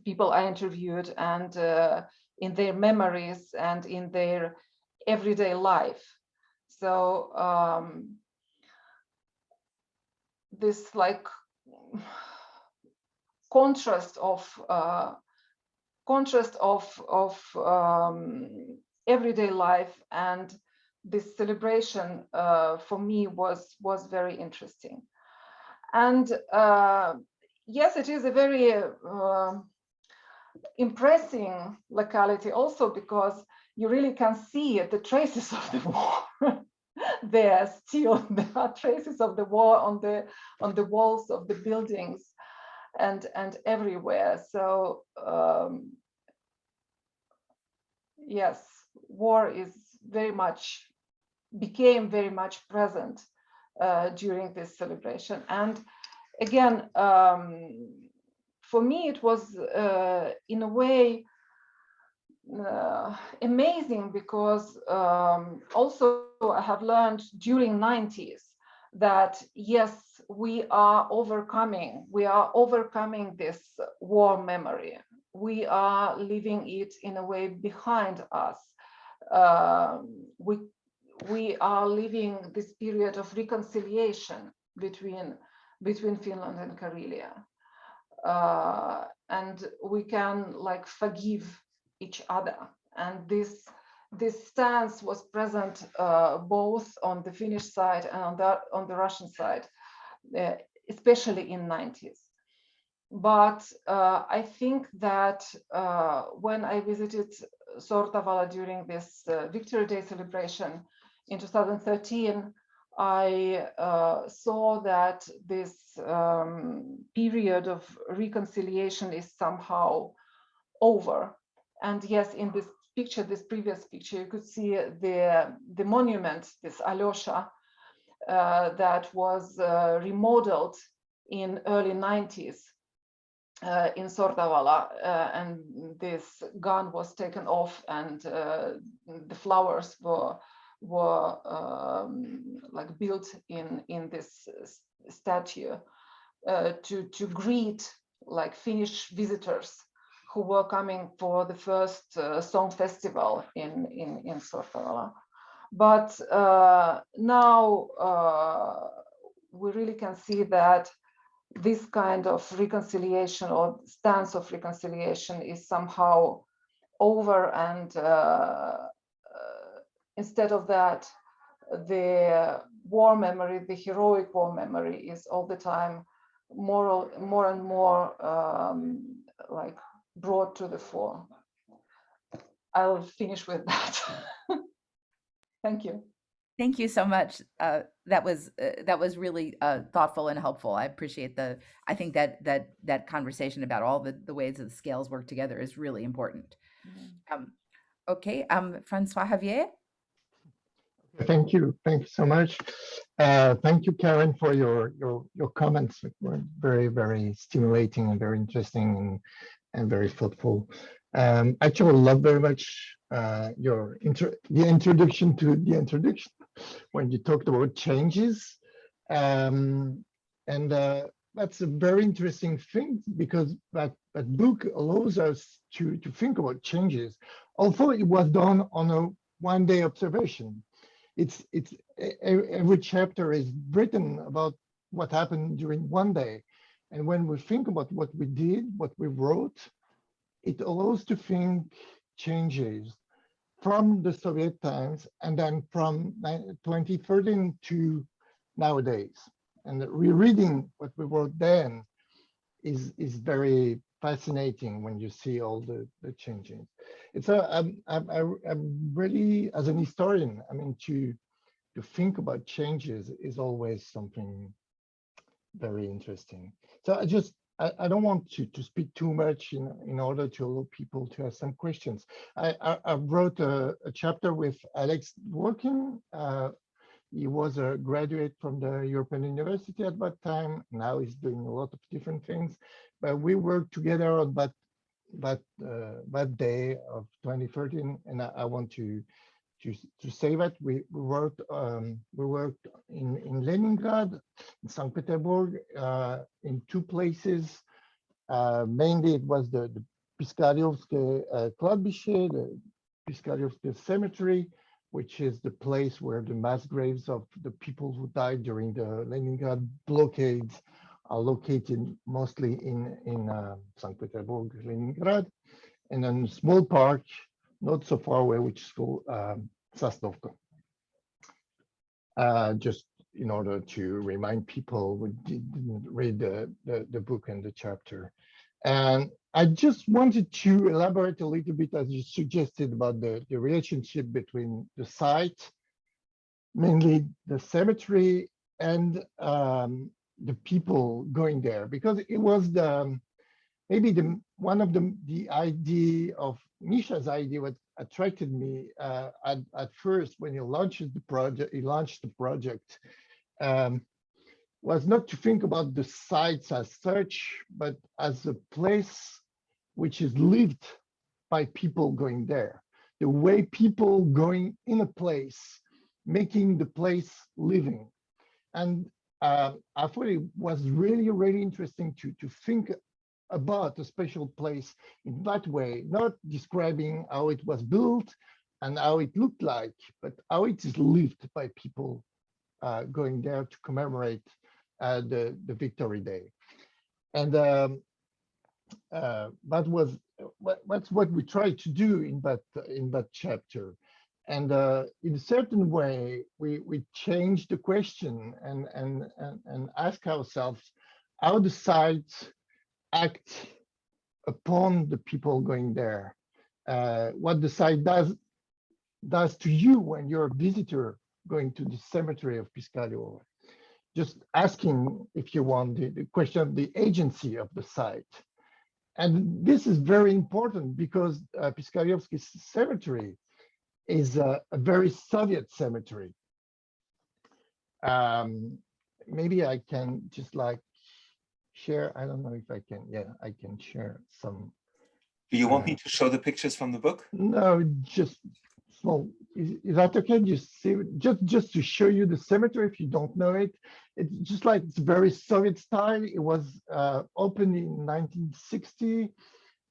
people I interviewed, and in their memories and in their everyday life. So this contrast of everyday life and this celebration for me was very interesting. And yes, it is a very impressive locality also, because you really can see the traces of the war. There are traces of the war on the walls of the buildings and everywhere. So yes, war became very much present during this celebration. And again, for me, it was in a way amazing, because also I have learned during 90s that yes, we are overcoming this war memory. We are leaving it in a way behind us. We are living this period of reconciliation between Finland and Karelia, and we can forgive each other. And this stance was present both on the Finnish side and on the Russian side, especially in 90s. But I think that when I visited Sortavala during this Victory Day celebration in 2013, I saw that this period of reconciliation is somehow over. And yes, in this picture, this previous picture, you could see the monument, this Alyosha, that was remodeled in early 90s in Sortavala, and this gun was taken off, and the flowers were built in this statue to greet Finnish visitors who were coming for the first song festival in Sortavala. But now we really can see that this kind of reconciliation or stance of reconciliation is somehow over, and instead of that, the war memory, the heroic war memory, is all the time more and more brought to the fore. I'll finish with that. Thank you. Thank you so much. That was really thoughtful and helpful. I appreciate I think that conversation about all the ways that the scales work together is really important. Okay, Francois Javier. Thank you so much. Thank you, Karen, for your comments. It were very, very stimulating and very interesting and very thoughtful. Actually, I love very much the introduction to the introduction when you talked about changes, and that's a very interesting thing, because that book allows us to think about changes, although it was done on a one-day observation. It's every chapter is written about what happened during one day, and when we think about what we did, what we wrote, it allows to think changes from the Soviet times and then from 2013 to nowadays. And rereading what we wrote then is very fascinating when you see all the changes. It's I'm really, as an historian, I mean, to think about changes is always something very interesting. So I don't want to speak too much in order to allow people to have some questions. I wrote a chapter with Alex Dworkin. He was a graduate from the European University at that time. Now he's doing a lot of different things, but we worked together on that day of 2013, and I want to say that we worked in Leningrad, in Saint Petersburg, in two places. Mainly, it was the Piskaryovskoye kladbishe, the Piskaryovskoye cemetery, which is the place where the mass graves of the people who died during the Leningrad blockades are located, mostly in St. Petersburg, Leningrad, and then a small park not so far away, which is called Sosnovka. Just in order to remind people who didn't read the book and the chapter. And I just wanted to elaborate a little bit, as you suggested, about the relationship between the site, mainly the cemetery, and the people going there, because it was maybe one of the idea of Misha's idea what attracted me at first when he launched the project. Was not to think about the sites as such, but as a place which is lived by people going there. The way people going in a place, making the place living. And I thought it was really, really interesting to think about a special place in that way, not describing how it was built and how it looked like, but how it is lived by people going there to commemorate the Victory Day. And that's what we tried to do in that chapter. And in a certain way, we changed the question and ask ourselves how the sites act upon the people going there. What the site does to you when you're a visitor going to the cemetery of Piskaryo. Just asking, if you want, the question of the agency of the site. And this is very important because Piskaryovsky cemetery is a very Soviet cemetery. Maybe I can just like share, I don't know if I can, yeah, I can share some. Do you want me to show the pictures from the book? No, just small. Is that okay? Just see, just to show you the cemetery if you don't know it. It's just like it's very Soviet style. It was opened in 1960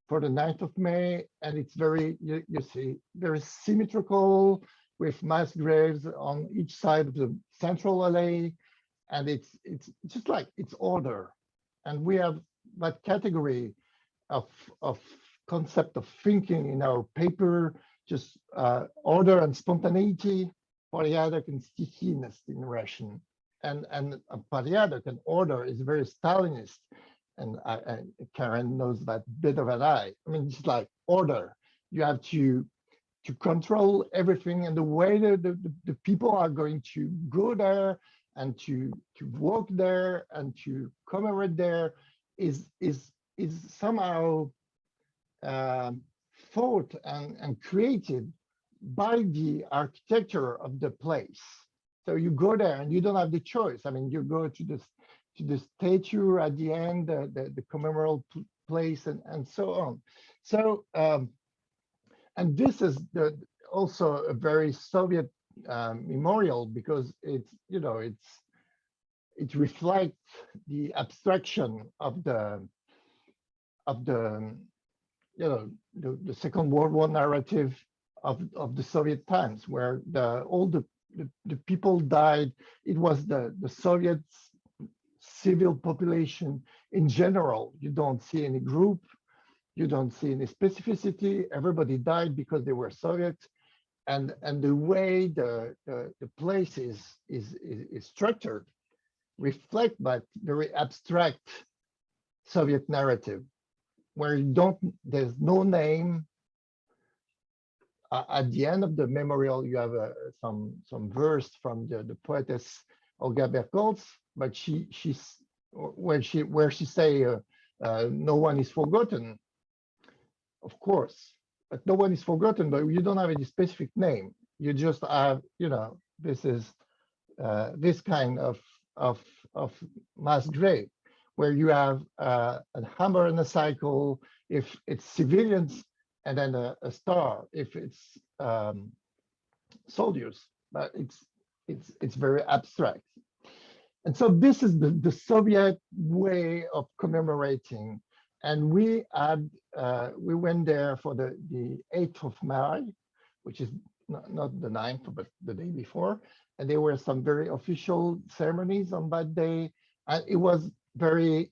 for the 9th of May, and it's very, you see, very symmetrical with mass graves on each side of the central alley, and it's just like it's order, and we have that category of concept of thinking in our paper. Just order and spontaneity, порядок and стихийность in Russian. And порядок and order is very Stalinist. And Karen knows that better than I. I mean, it's like order. You have to control everything, and the way the people are going to go there and to walk there and to commemorate there is somehow thought and created by the architecture of the place. So you go there and you don't have the choice. I mean, you go to the statue at the end, the commemorative place, and so on. So and this is also a very Soviet memorial because it reflects the abstraction of the Second World War narrative of the Soviet times, where all the people died. It was the Soviet civil population in general. You don't see any group, you don't see any specificity. Everybody died because they were Soviet, and the way the place is structured reflect that very abstract Soviet narrative. where there's no name. At the end of the memorial, you have some verse from the poetess Olga Berkholz, but she's where she say no one is forgotten, of course, but no one is forgotten. But you don't have any specific name. You just have, this is this kind of mass grave, where you have a hammer and a cycle if it's civilians, and then a star if it's soldiers. But it's very abstract. And so this is the Soviet way of commemorating. And we went there for the 8th of May, which is not the 9th, but the day before. And there were some very official ceremonies on that day. And it was very,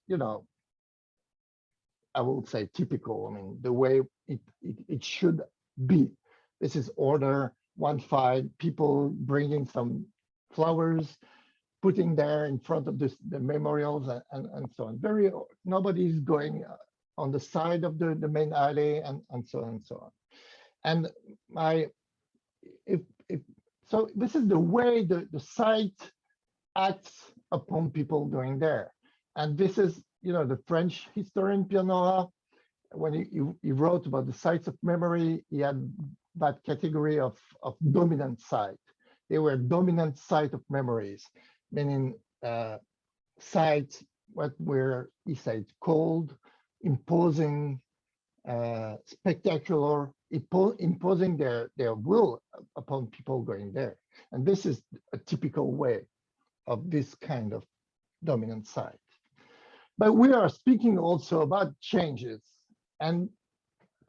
I would say typical. I mean, the way it should be. This is order, one fight, people bringing some flowers, putting there in front of the memorials and so on. Nobody's going on the side of the main alley and so on and so on. And so this is the way the site acts upon people going there. And this is, the French historian Pierre Nora, when he wrote about the sites of memory, he had that category of dominant site. They were dominant site of memories, meaning sites what were, he said, cold, imposing, spectacular, imposing their will upon people going there. And this is a typical way of this kind of dominant site. But we are speaking also about changes. And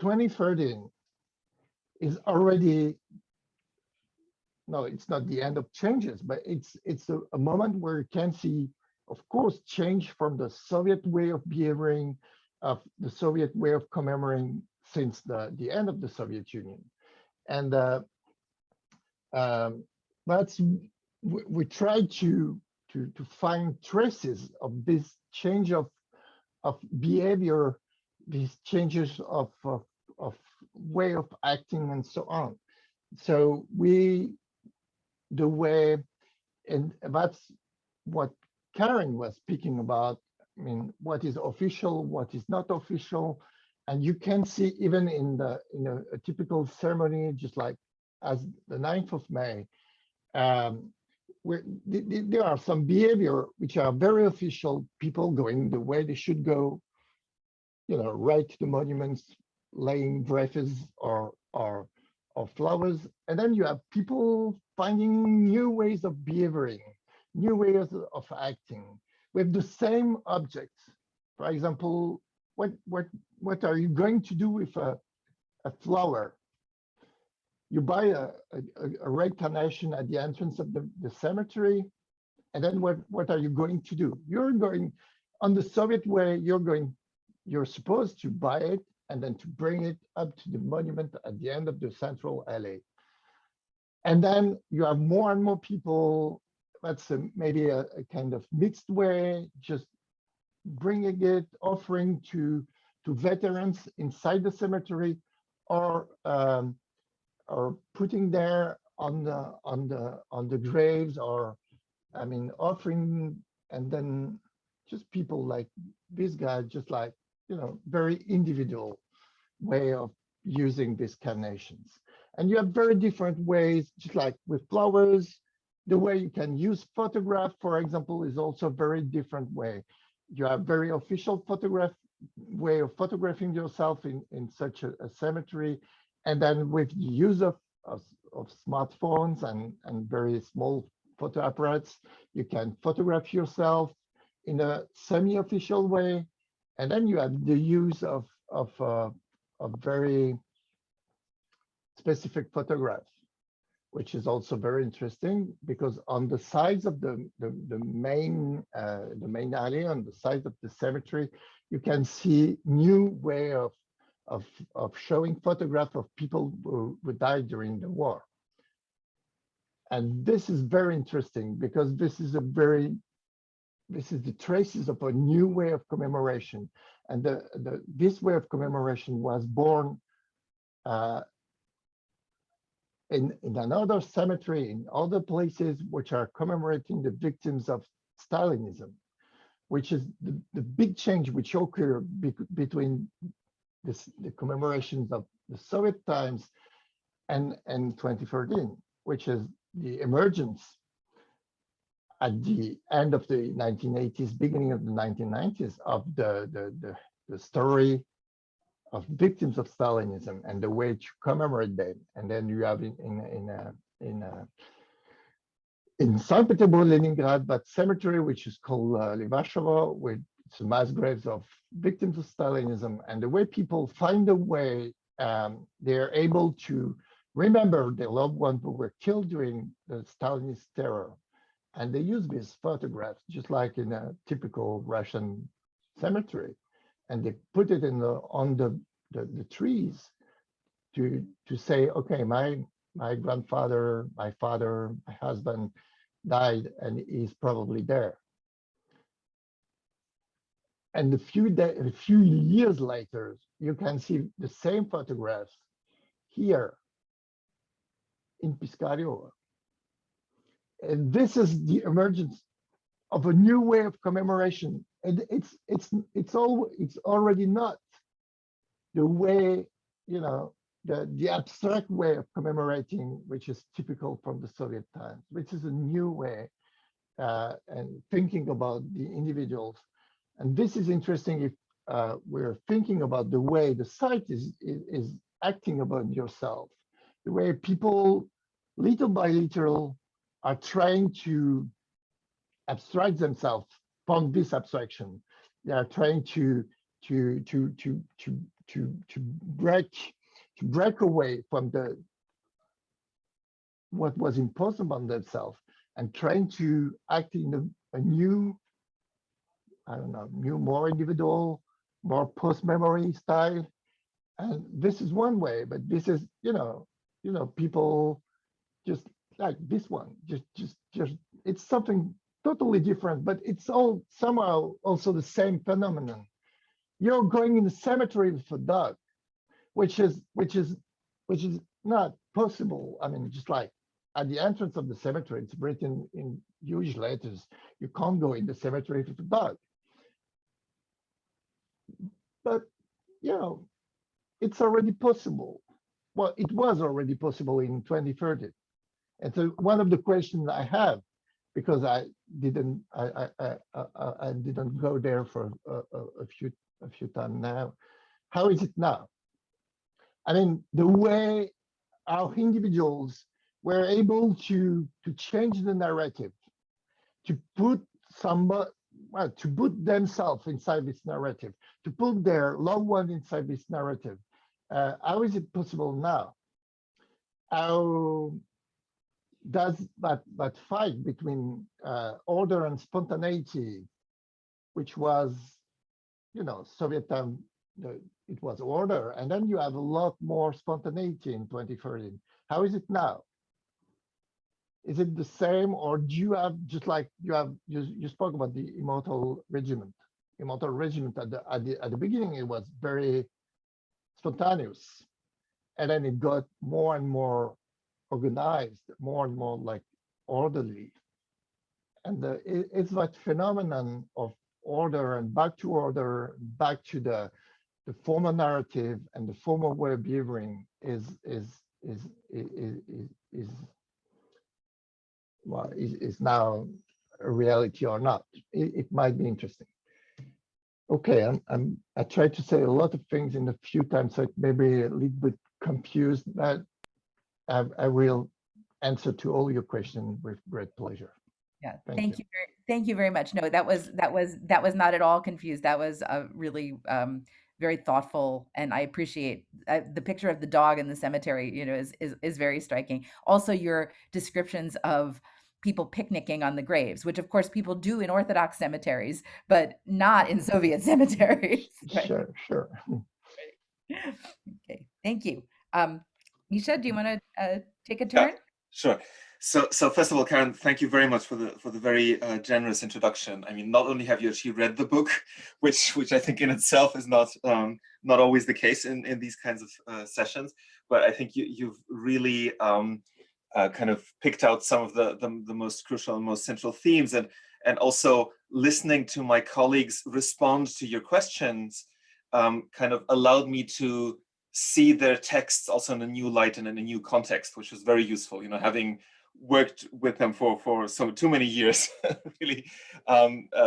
2013 is already, no, it's not the end of changes, but it's a moment where you can see, of course, change from the Soviet way of behaving, of the Soviet way of commemorating since the end of the Soviet Union. And we try to find traces of this change of behavior, these changes of way of acting and so on. So the way, and that's what Karen was speaking about. I mean, what is official, what is not official, and you can see even in a typical ceremony, just like as the 9th of May, where there are some behavior which are very official, people going the way they should go, right to the monuments, laying wreaths or flowers, and then you have people finding new ways of behaving, new ways of acting with the same objects. For example, what are you going to do with a flower? You buy a red carnation at the entrance of the cemetery, and then what are you going to do? You're going, on the Soviet way, you're supposed to buy it and then to bring it up to the monument at the end of the central alley. And then you have more and more people, that's maybe a kind of mixed way, just bringing it, offering to veterans inside the cemetery, or putting there on the graves, or I mean offering, and then just people like this guy, just like very individual way of using these carnations. And you have very different ways, just like with flowers. The way you can use photograph, for example, is also a very different way. You have very official way of photographing yourself in such a cemetery. And then with the use of smartphones and very small photo apparatus, you can photograph yourself in a semi-official way. And then you have the use of very specific photograph, which is also very interesting, because on the sides of the main alley, on the sides of the cemetery, you can see new way of showing photograph of people who died during the war. And this is very interesting, because this is a very this is the traces of a new way of commemoration. And this way of commemoration was born in another cemetery, in other places which are commemorating the victims of Stalinism, which is the big change which occurred between the commemorations of the Soviet times and 2013, which is the emergence at the end of the 1980s, beginning of the 1990s, of the story of victims of Stalinism and the way to commemorate them. And then you have in Saint Petersburg, Leningrad, that cemetery, which is called Levashovo, with mass graves of victims of Stalinism, and the way people find a way, they're able to remember their loved ones who were killed during the Stalinist terror. And they use these photographs, just like in a typical Russian cemetery. And they put it on the trees to say, okay, my grandfather, my father, my husband died, and he's probably there. And a few years later, you can see the same photographs here in Piscario. And this is the emergence of a new way of commemoration. And it's already not the way, the abstract way of commemorating, which is typical from the Soviet times, which is a new way and thinking about the individuals. And this is interesting if we're thinking about the way the site is acting about yourself, the way people, little by little, are trying to abstract themselves from this abstraction. They are trying to break away from what was imposed upon themselves and trying to act in a new, I don't know, new, more individual, more post-memory style. And this is one way, but this is, people just like this one, just it's something totally different, but it's all somehow also the same phenomenon. You're going in the cemetery with a dog, which is not possible. I mean, just like at the entrance of the cemetery, it's written in huge letters, you can't go in the cemetery with a dog. But, it's already possible. Well, it was already possible in 2030. And so one of the questions I have, because I didn't go there for a few times now, how is it now? I mean, the way our individuals were able to change the narrative, to put to put themselves inside this narrative, to put their loved one inside this narrative. How is it possible now? How does that fight between order and spontaneity, which was, Soviet time, it was order, and then you have a lot more spontaneity in 2013. How is it now? Is it the same, or do you have, just like you spoke about the Immortal Regiment? Immortal Regiment at the beginning, it was very spontaneous, and then it got more and more organized, more and more like orderly. And it's that phenomenon of order and back to order, back to the former narrative and the former way of behaving is now a reality or not. It might be interesting. Okay, I tried to say a lot of things in a few times, so it may be a little bit confused, but I will answer to all your questions with great pleasure. Yeah, thank you very much. No, that was not at all confused. That was really very thoughtful, and I appreciate the picture of the dog in the cemetery. Is very striking. Also, your descriptions of people picnicking on the graves, which of course people do in Orthodox cemeteries, but not in Soviet cemeteries. Right? Sure. Okay, thank you. Misha, do you want to take a turn? Yeah, sure. So first of all, Karen, thank you very much for the very generous introduction. I mean, not only have you actually read the book, which I think in itself is not always the case in these kinds of sessions, but I think you've really kind of picked out some of the most crucial and most central themes, and also listening to my colleagues respond to your questions kind of allowed me to see their texts also in a new light and in a new context, which was very useful. You know, having worked with them for too many years, really.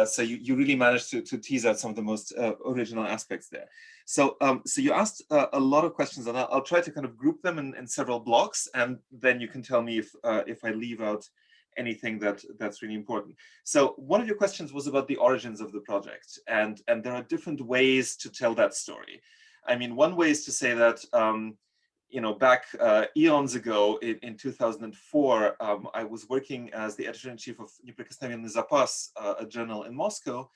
So you really managed to tease out some of the most original aspects there. So you asked a lot of questions, and I'll try to kind of group them in several blocks, and then you can tell me if I leave out anything that's really important. So one of your questions was about the origins of the project, and there are different ways to tell that story. I mean, one way is to say that you know, back eons ago in 2004, I was working as the editor-in-chief of Неприкосновенный Запас, a journal in Moscow.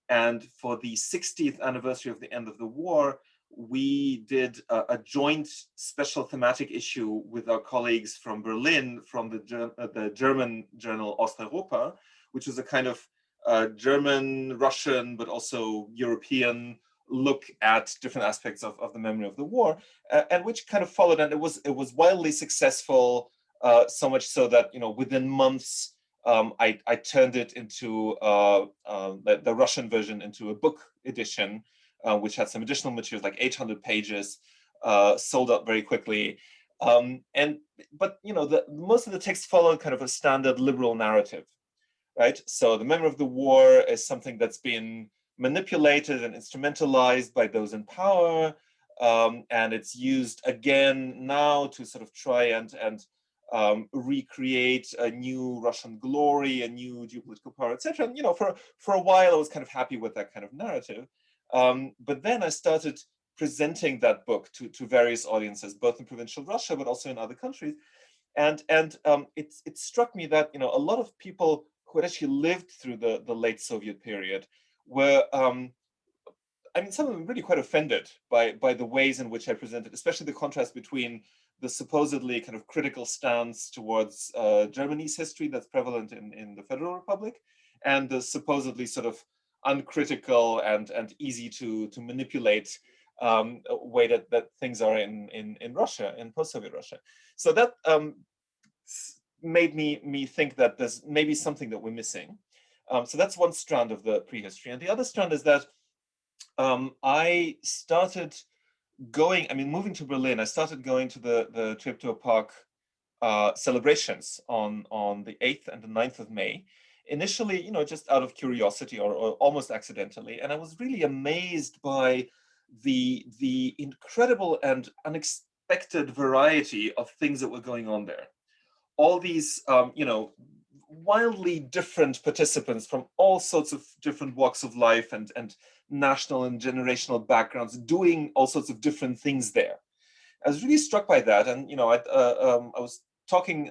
And for the 60th anniversary of the end of the war, we did a joint special thematic issue with our colleagues from Berlin, from the German journal Osteuropa, which was a kind of German, Russian, but also European look at different aspects of the memory of the war, and which kind of followed, and it was wildly successful, so much so that, you know, within months I turned it into the Russian version into a book edition, which had some additional materials, like 800 pages, sold out very quickly. But you know, most of the text followed kind of a standard liberal narrative, right? So the memory of the war is something that's been manipulated and instrumentalized by those in power, and it's used again now to sort of try and recreate a new Russian glory, a new geopolitical power, etc. And you know, for a while I was kind of happy with that kind of narrative, but then I started presenting that book to various audiences, both in provincial Russia but also in other countries, and it struck me that, you know, a lot of people who had actually lived through the late Soviet period were, I mean, some of them really quite offended by the ways in which I presented, especially the contrast between the supposedly kind of critical stance towards Germany's history that's prevalent in the Federal Republic, and the supposedly sort of uncritical and easy to manipulate way that things are in Russia, in post-Soviet Russia. So that made me think that there's maybe something that we're missing. So that's one strand of the prehistory. And the other strand is that I started going, I mean, moving to Berlin, I started going to the Treptow Park celebrations on the 8th and the 9th of May. Initially, you know, just out of curiosity or almost accidentally. And I was really amazed by the incredible and unexpected variety of things that were going on there. All these, you know, wildly different participants from all sorts of different walks of life and national and generational backgrounds doing all sorts of different things there. I was really struck by that. And, you know, I was talking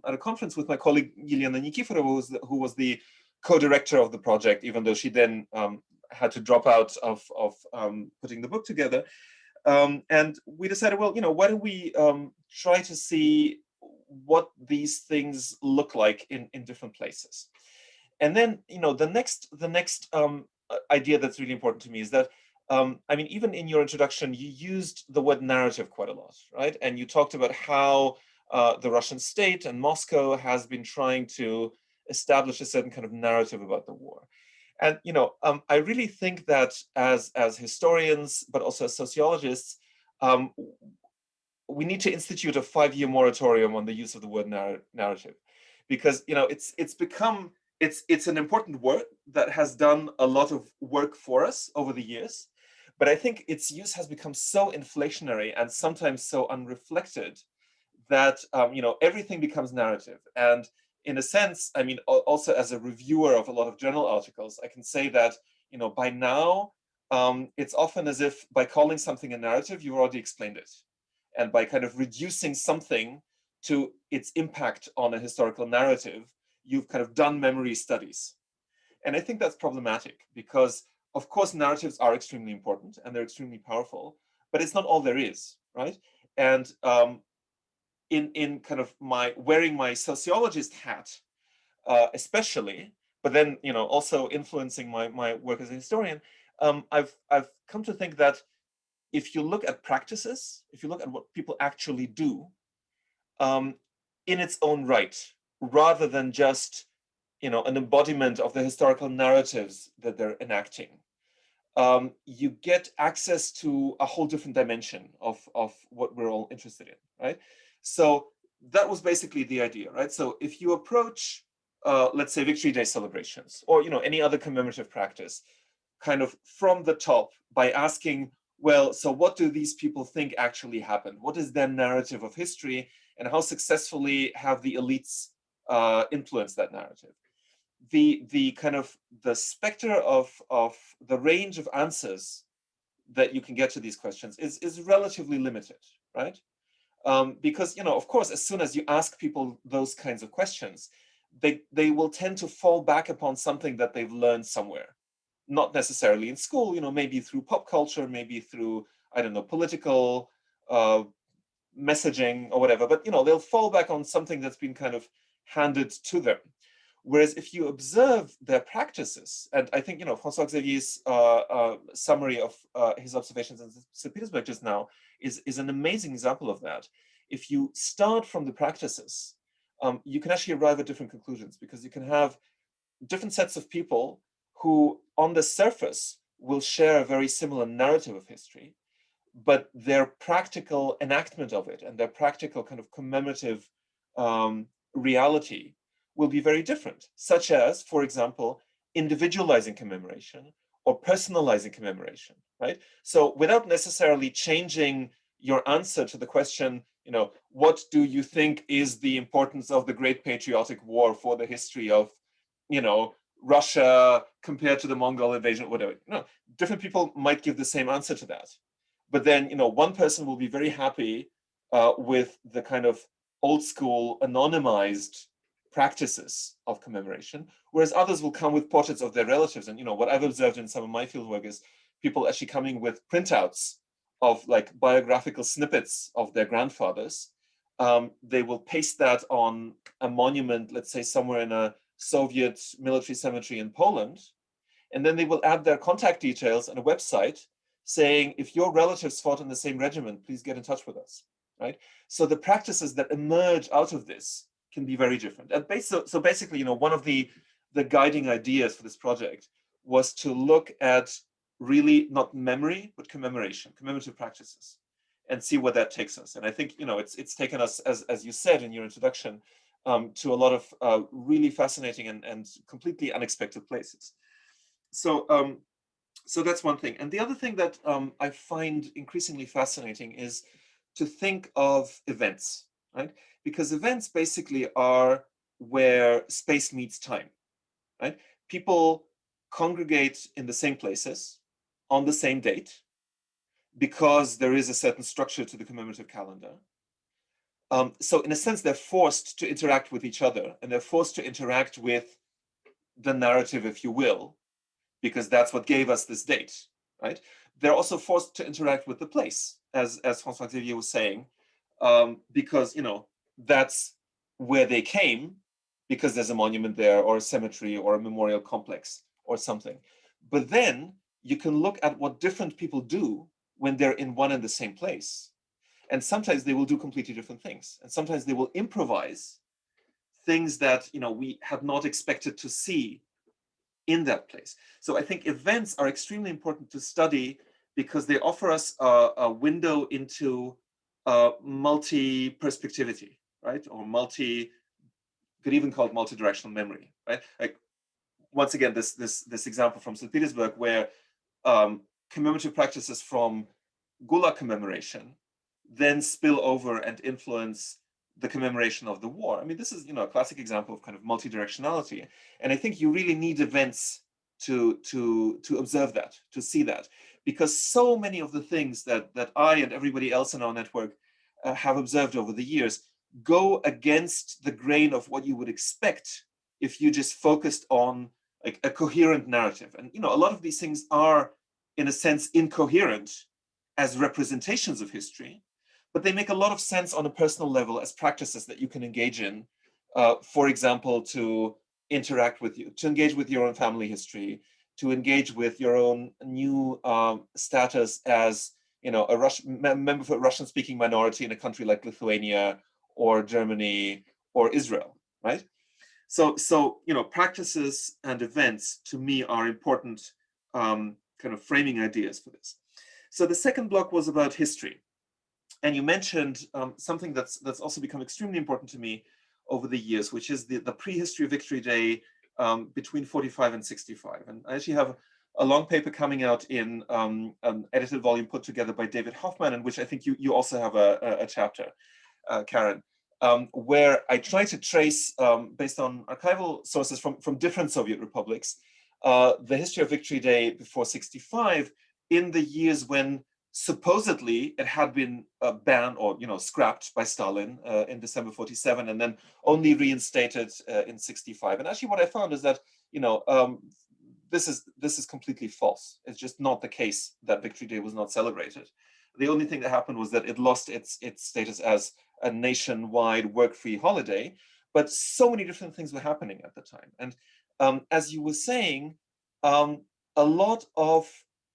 at a conference with my colleague, Yelena Nikiforova, who was the co-director of the project, even though she then had to drop out of putting the book together. And we decided, well, you know, why don't we try to see what these things look like in different places. And then, you know, the next idea that's really important to me is that, I mean, even in your introduction, you used the word narrative quite a lot, right? And you talked about how the Russian state and Moscow has been trying to establish a certain kind of narrative about the war. And, you know, I really think that as historians, but also as sociologists, we need to institute a 5-year moratorium on the use of the word narrative, because, you know, it's an important word that has done a lot of work for us over the years, but I think its use has become so inflationary and sometimes so unreflected that you know, everything becomes narrative. And in a sense, I mean, also as a reviewer of a lot of journal articles, I can say that, you know, by now it's often as if by calling something a narrative, you've already explained it. And by kind of reducing something to its impact on a historical narrative, you've kind of done memory studies. And I think that's problematic because, of course, narratives are extremely important and they're extremely powerful, but it's not all there is, right? And in kind of my wearing my sociologist hat, especially, but then also influencing my work as a historian, I've come to think that if you look at practices, if you look at what people actually do, in its own right, rather than just an embodiment of the historical narratives that they're enacting, you get access to a whole different dimension of what we're all interested in, right? So that was basically the idea, right? So if you approach, let's say, Victory Day celebrations, or any other commemorative practice, kind of from the top by asking, well, so what do these people think actually happened? What is their narrative of history, and how successfully have the elites influenced that narrative? The kind of the specter of the range of answers that you can get to these questions is relatively limited, right? Because of course, as soon as you ask people those kinds of questions, they will tend to fall back upon something that they've learned somewhere, not necessarily in school, maybe through pop culture, maybe through, I don't know, political messaging or whatever, but they'll fall back on something that's been kind of handed to them. Whereas if you observe their practices, and I think François Xavier's summary of his observations in St. Petersburg just now is an amazing example of that. If you start from the practices, you can actually arrive at different conclusions, because you can have different sets of people who, on the surface, will share a very similar narrative of history, but their practical enactment of it and their practical kind of commemorative reality will be very different, such as, for example, individualizing commemoration or personalizing commemoration, right? So without necessarily changing your answer to the question, what do you think is the importance of the Great Patriotic War for the history of, Russia compared to the Mongol invasion, or whatever? Different people might give the same answer to that. But then, one person will be very happy with the kind of old school anonymized practices of commemoration, whereas others will come with portraits of their relatives. And what I've observed in some of my fieldwork is people actually coming with printouts of like biographical snippets of their grandfathers. They will paste that on a monument, let's say somewhere in a Soviet military cemetery in Poland, and then they will add their contact details and a website saying, if your relatives fought in the same regiment, please get in touch with us, right? So the practices that emerge out of this can be very different. And so basically, one of the guiding ideas for this project was to look at really not memory, but commemorative practices, and see where that takes us. And I think, it's taken us, as you said in your introduction, to a lot of really fascinating and completely unexpected places. So that's one thing. And the other thing that I find increasingly fascinating is to think of events, right? Because events basically are where space meets time, right? People congregate in the same places on the same date because there is a certain structure to the commemorative calendar. So in a sense, they're forced to interact with each other, and they're forced to interact with the narrative, if you will, because that's what gave us this date, right? They're also forced to interact with the place, as François Xavier was saying, because that's where they came, because there's a monument there, or a cemetery, or a memorial complex, or something. But then you can look at what different people do when they're in one and the same place. And sometimes they will do completely different things. And sometimes they will improvise things that we had not expected to see in that place. So I think events are extremely important to study because they offer us a window into multi-perspectivity, right? Or could even call it multi-directional memory, right? Like, once again, this example from St. Petersburg, where commemorative practices from Gulag commemoration then spill over and influence the commemoration of the war. I mean, this is a classic example of kind of multi-directionality, and I think you really need events to observe that, to see that, because so many of the things that I and everybody else in our network have observed over the years go against the grain of what you would expect if you just focused on like a coherent narrative. And a lot of these things are, in a sense, incoherent as representations of history, but they make a lot of sense on a personal level as practices that you can engage in. For example, to interact with you, to engage with your own family history, to engage with your own new status as, you know, a member of a Russian-speaking minority in a country like Lithuania or Germany or Israel, right? So you know, practices and events to me are important kind of framing ideas for this. So the second block was about history, and you mentioned something that's also become extremely important to me over the years, which is the prehistory of Victory Day between 45 and 65. And I actually have a long paper coming out in an edited volume put together by David Hoffman, in which I think you also have a chapter, Karen, where I try to trace, based on archival sources from different Soviet republics, the history of Victory Day before 65 in the years when supposedly it had been banned or, you know, scrapped by Stalin in December 47, and then only reinstated in 65. And actually what I found is that, you know, this is completely false. It's just not the case that Victory Day was not celebrated. The only thing that happened was that it lost its status as a nationwide work-free holiday, but so many different things were happening at the time. And as you were saying, a lot of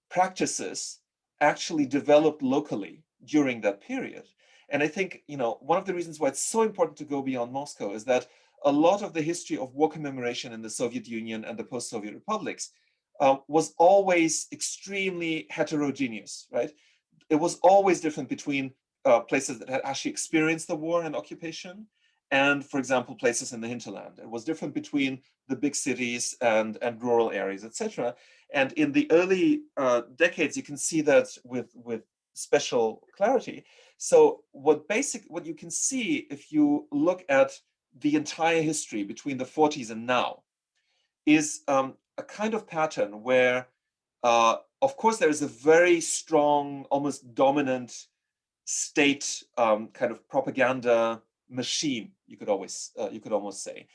practices actually developed locally during that period. And I think, you know, one of the reasons why it's so important to go beyond Moscow is that a lot of the history of war commemoration in the Soviet Union and the post-Soviet republics was always extremely heterogeneous, right? It was always different between places that had actually experienced the war and occupation and, for example, places in the hinterland. It was different between the big cities and rural areas, etc. And in the early decades, you can see that with special clarity. So what you can see if you look at the entire history between the 40s and now is a kind of pattern where, of course, there is a very strong, almost dominant state kind of propaganda machine, you could almost say,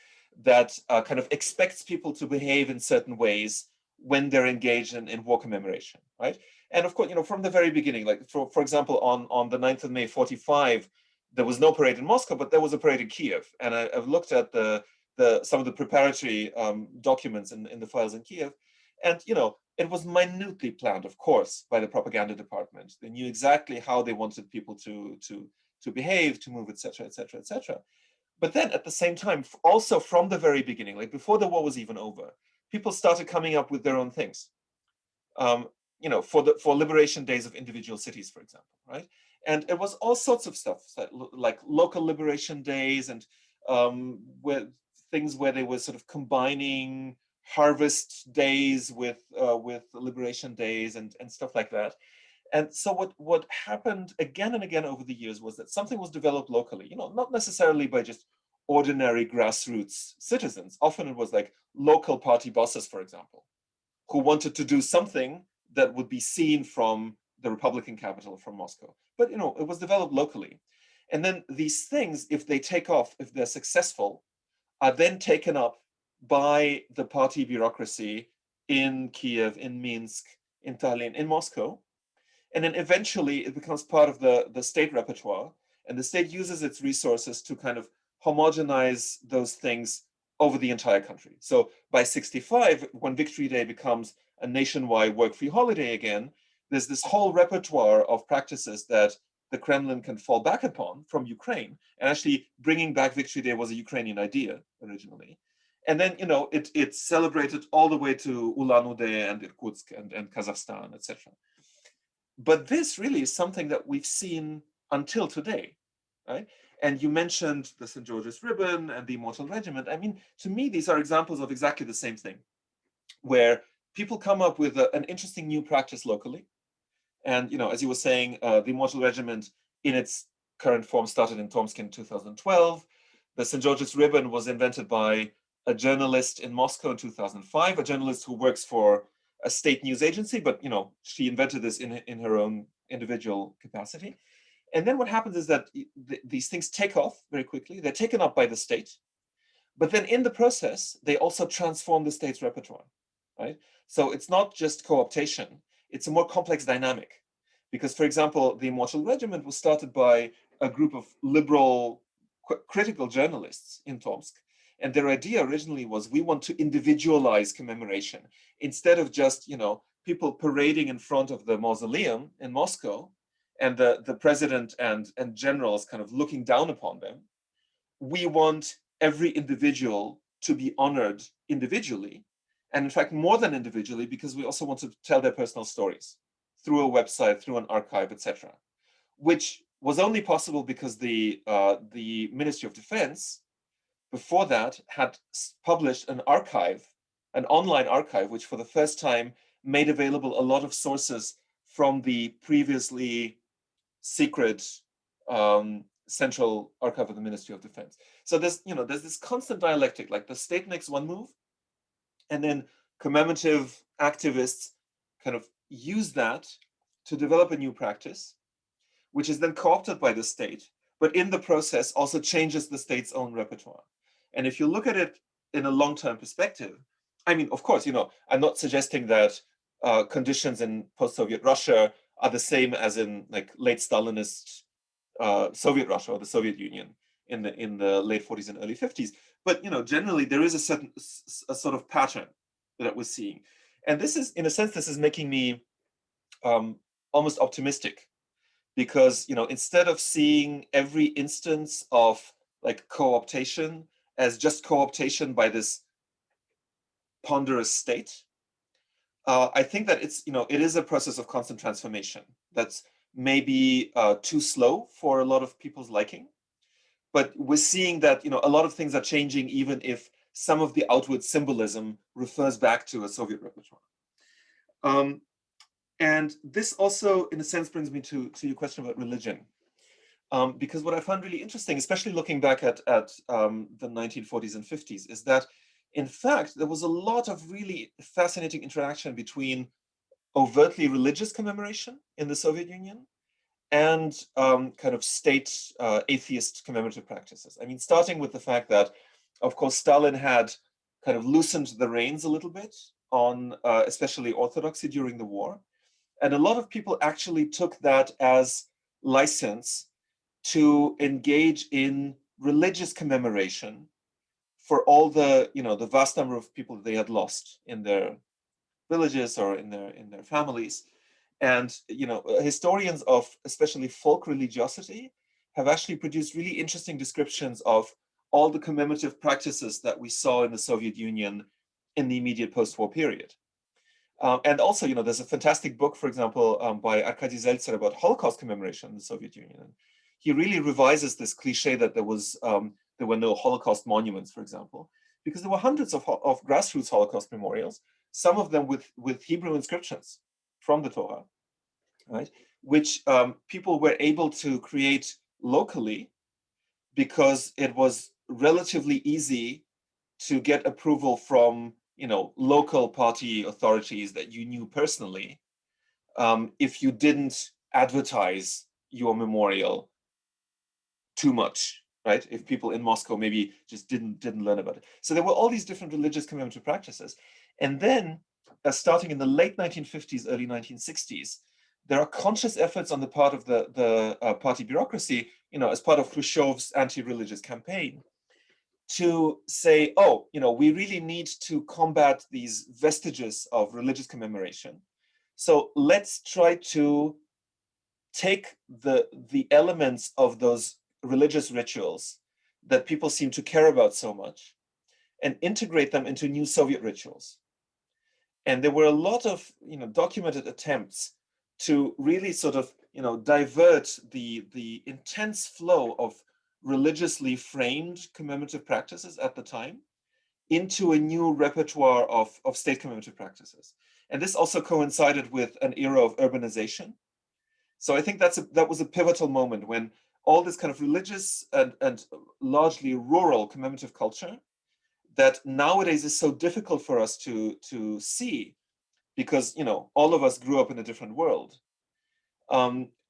that kind of expects people to behave in certain ways when they're engaged in war commemoration, right? And of course, you know, from the very beginning, like for example, on the 9th of May 45, there was no parade in Moscow, but there was a parade in Kiev. And I've looked at some of the preparatory documents in the files in Kiev, and you know, it was minutely planned, of course, by the propaganda department. They knew exactly how they wanted people to behave, to move, etc., etc., etc. But then at the same time, also from the very beginning, like before the war was even over, people started coming up with their own things. You know, for liberation days of individual cities, for example, right? And it was all sorts of stuff, like local liberation days and things where they were sort of combining harvest days with liberation days and stuff like that. And so what happened again and again over the years was that something was developed locally, you know, not necessarily by just ordinary grassroots citizens. Often it was like local party bosses, for example, who wanted to do something that would be seen from the Republican capital, from Moscow. But, you know, it was developed locally. And then these things, if they take off, if they're successful, are then taken up by the party bureaucracy in Kiev, in Minsk, in Tallinn, in Moscow. And then eventually it becomes part of the state repertoire. And the state uses its resources to kind of homogenize those things over the entire country. So by 65, when Victory Day becomes a nationwide work-free holiday again, there's this whole repertoire of practices that the Kremlin can fall back upon from Ukraine. And actually bringing back Victory Day was a Ukrainian idea originally. And then, you know, it's celebrated all the way to Ulan-Ude and Irkutsk and Kazakhstan, etc. But this really is something that we've seen until today, right? And you mentioned the St. George's Ribbon and the Immortal Regiment. I mean, to me, these are examples of exactly the same thing, where people come up with an interesting new practice locally. And, you know, as you were saying, the Immortal Regiment in its current form started in Tomsk in 2012. The St. George's Ribbon was invented by a journalist in Moscow in 2005, a journalist who works for a state news agency, but, you know, she invented this in her own individual capacity. And then what happens is that these things take off very quickly. They're taken up by the state. But then in the process, they also transform the state's repertoire, right? So it's not just co-optation. It's a more complex dynamic. Because, for example, the Immortal Regiment was started by a group of liberal, critical journalists in Tomsk. And their idea originally was, we want to individualize commemoration. Instead of just, people parading in front of the mausoleum in Moscow, and the president and generals kind of looking down upon them, we want every individual to be honored individually. And in fact, more than individually, because we also want to tell their personal stories through a website, through an archive, etc., which was only possible because the Ministry of Defense, before that, had published an archive, an online archive, which for the first time made available a lot of sources from the previously secret central archive of the Ministry of Defense. So there's this constant dialectic, like the state makes one move, and then commemorative activists kind of use that to develop a new practice, which is then co-opted by the state, but in the process also changes the state's own repertoire. And if you look at it in a long-term perspective, I mean, of course, I'm not suggesting that conditions in post-Soviet Russia are the same as in like late Stalinist Soviet Russia or the Soviet Union in the late 40s and early 50s. But generally there is a sort of pattern that we're seeing, and this is, in a sense, this is making me almost optimistic, because instead of seeing every instance of like co-optation as just co-optation by this ponderous state, I think that it is a process of constant transformation that's maybe too slow for a lot of people's liking, but we're seeing that a lot of things are changing, even if some of the outward symbolism refers back to a Soviet repertoire. And this also, in a sense, brings me to your question about religion. Because what I found really interesting, especially looking back at the 1940s and 50s, is that, in fact, there was a lot of really fascinating interaction between overtly religious commemoration in the Soviet Union and kind of state atheist commemorative practices. I mean, starting with the fact that, of course, Stalin had kind of loosened the reins a little bit on especially orthodoxy during the war. And a lot of people actually took that as license to engage in religious commemoration for all the vast number of people that they had lost in their villages or in their families. And historians of especially folk religiosity have actually produced really interesting descriptions of all the commemorative practices that we saw in the Soviet Union in the immediate post-war period. And also, there's a fantastic book, for example, by Arkady Zeltser about Holocaust commemoration in the Soviet Union. He really revises this cliche that there were no Holocaust monuments, for example, because there were hundreds of grassroots Holocaust memorials, some of them with Hebrew inscriptions from the Torah, right? Which people were able to create locally because it was relatively easy to get approval from local party authorities that you knew personally, if you didn't advertise your memorial too much, right? If people in Moscow maybe just didn't learn about it. So there were all these different religious commemorative practices. And then starting in the late 1950s, early 1960s, there are conscious efforts on the part of the party bureaucracy, as part of Khrushchev's anti-religious campaign, to say, we really need to combat these vestiges of religious commemoration. So let's try to take the elements of those religious rituals that people seem to care about so much and integrate them into new Soviet rituals. And there were a lot of documented attempts to really sort of divert the intense flow of religiously framed commemorative practices at the time into a new repertoire of state commemorative practices. And this also coincided with an era of urbanization. So I think that was a pivotal moment when all this kind of religious and largely rural commemorative culture that nowadays is so difficult for us to see, because all of us grew up in a different world,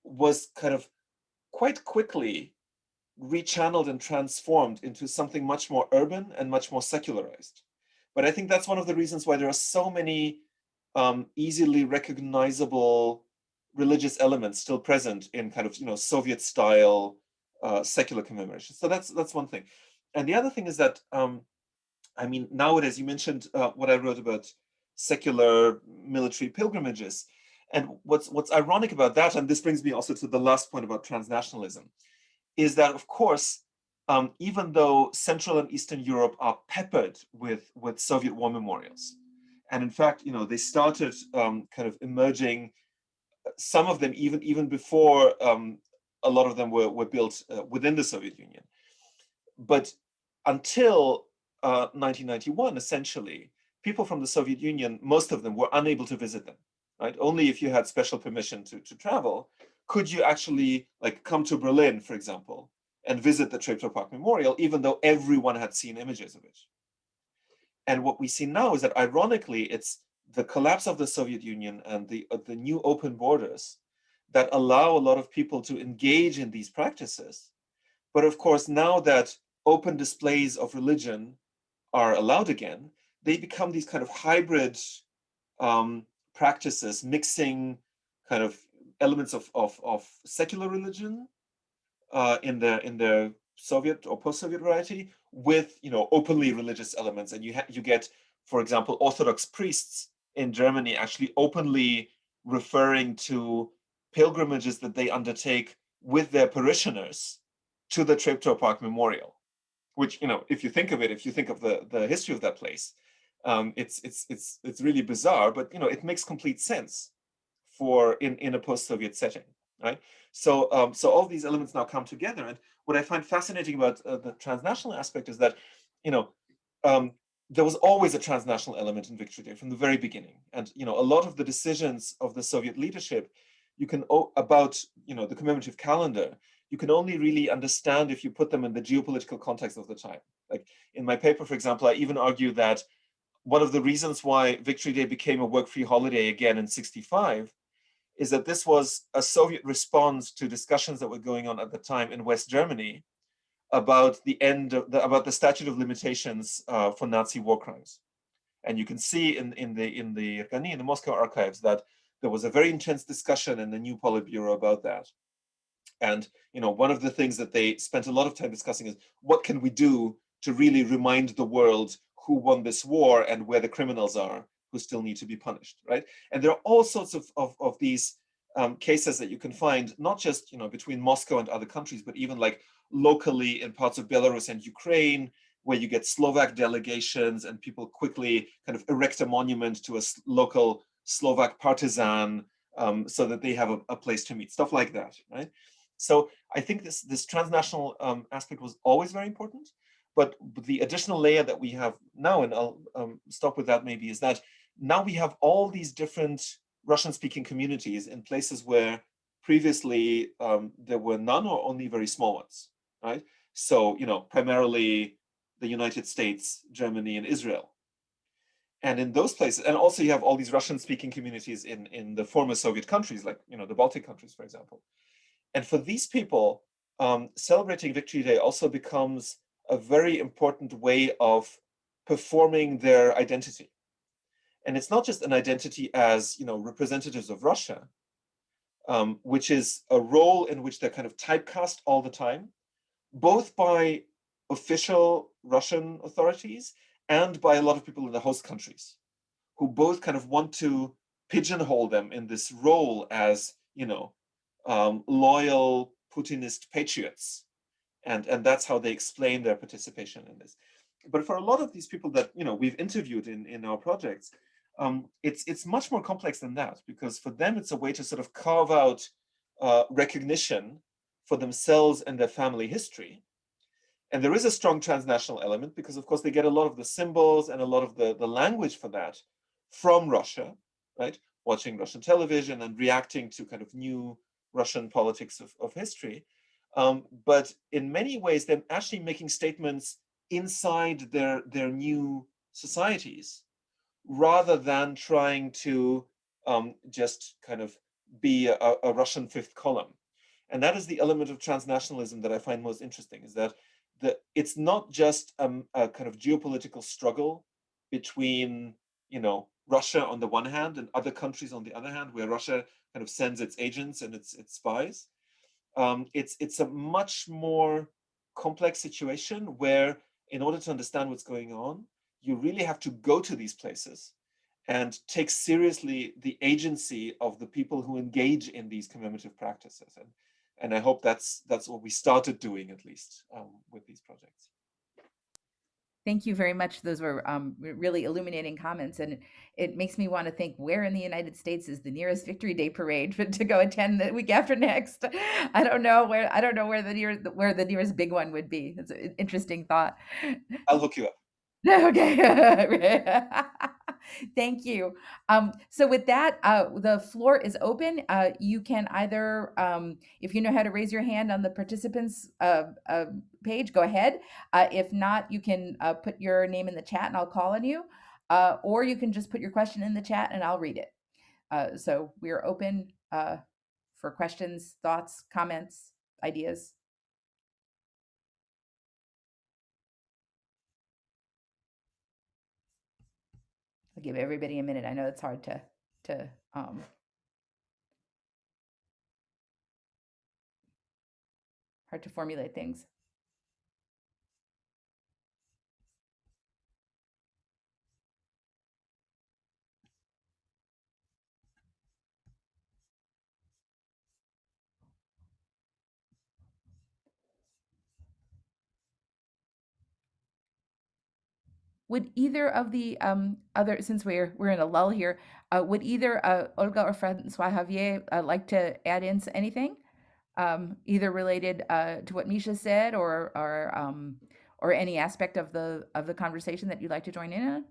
was kind of quite quickly rechanneled and transformed into something much more urban and much more secularized. But I think that's one of the reasons why there are so many easily recognizable religious elements still present in kind of, Soviet style secular commemoration. So that's one thing. And the other thing is that, nowadays, you mentioned what I wrote about secular military pilgrimages. And what's ironic about that, and this brings me also to the last point about transnationalism, is that, of course, even though Central and Eastern Europe are peppered with Soviet war memorials, and in fact, they started kind of emerging, some of them even before a lot of them were built within the Soviet Union. But until 1991, essentially, people from the Soviet Union, most of them were unable to visit them, right? Only if you had special permission to travel could you actually come to Berlin, for example, and visit the Treptow Park Memorial, even though everyone had seen images of it. And what we see now is that, ironically, it's the collapse of the Soviet Union and the new open borders that allow a lot of people to engage in these practices. But of course, now that open displays of religion are allowed again, they become these kind of hybrid practices, mixing kind of elements of secular religion in the Soviet or post-Soviet variety with openly religious elements. And you get, for example, Orthodox priests in Germany actually openly referring to pilgrimages that they undertake with their parishioners to the Treptow Park Memorial, which, if you think of it, if you think of the history of that place, it's really bizarre, but it makes complete sense for in a post-Soviet setting, right? So all these elements now come together, and what I find fascinating about the transnational aspect is that there was always a transnational element in Victory Day from the very beginning, and a lot of the decisions of the Soviet leadership, about the commemorative calendar, you can only really understand if you put them in the geopolitical context of the time. Like in my paper, for example, I even argue that one of the reasons why Victory Day became a work-free holiday again in '65 is that this was a Soviet response to discussions that were going on at the time in West Germany about about the statute of limitations for Nazi war crimes. And you can see in the Moscow archives that there was a very intense discussion in the new Politburo about that. And one of the things that they spent a lot of time discussing is, what can we do to really remind the world who won this war and where the criminals are who still need to be punished, right? And there are all sorts of these cases that you can find, not just between Moscow and other countries, but even like locally in parts of Belarus and Ukraine, where you get Slovak delegations and people quickly kind of erect a monument to a local Slovak partisan so that they have a place to meet, stuff like that, right? So I think this transnational aspect was always very important, but the additional layer that we have now, and I'll stop with that maybe, is that now we have all these different Russian-speaking communities in places where previously there were none or only very small ones, right? So, primarily the United States, Germany, and Israel. And in those places, and also you have all these Russian-speaking communities in the former Soviet countries, like, the Baltic countries, for example. And for these people, celebrating Victory Day also becomes a very important way of performing their identity. And it's not just an identity as, representatives of Russia, which is a role in which they're kind of typecast all the time, both by official Russian authorities and by a lot of people in the host countries, who both kind of want to pigeonhole them in this role as, loyal Putinist patriots. And that's how they explain their participation in this. But for a lot of these people that we've interviewed in our projects, it's much more complex than that, because for them it's a way to sort of carve out recognition for themselves and their family history. And there is a strong transnational element because, of course, they get a lot of the symbols and a lot of the language for that from Russia, right? Watching Russian television and reacting to kind of new Russian politics of history. But in many ways, they're actually making statements inside their new societies, rather than trying to just kind of be a Russian fifth column. And that is the element of transnationalism that I find most interesting, is that it's not just a kind of geopolitical struggle between, Russia on the one hand and other countries on the other hand, where Russia kind of sends its agents and its spies. It's a much more complex situation where, in order to understand what's going on, you really have to go to these places and take seriously the agency of the people who engage in these commemorative practices. And I hope that's what we started doing, at least, with these projects. Thank you very much. Those were really illuminating comments, and it makes me want to think, where in the United States is the nearest Victory Day parade to go attend the week after next? I don't know where the nearest big one would be. It's an interesting thought. I'll hook you up. Okay. Thank you. So with that, the floor is open. You can either, if you know how to raise your hand on the participants page, go ahead. If not, you can put your name in the chat and I'll call on you. Or you can just put your question in the chat and I'll read it. So we are open for questions, thoughts, comments, ideas. I'll give everybody a minute. I know it's hard to formulate things. Would either of the other, since we're in a lull here, would either Olga or Francois Javier like to add in anything, either related to what Misha said, or any aspect of the conversation that you'd like to join in on?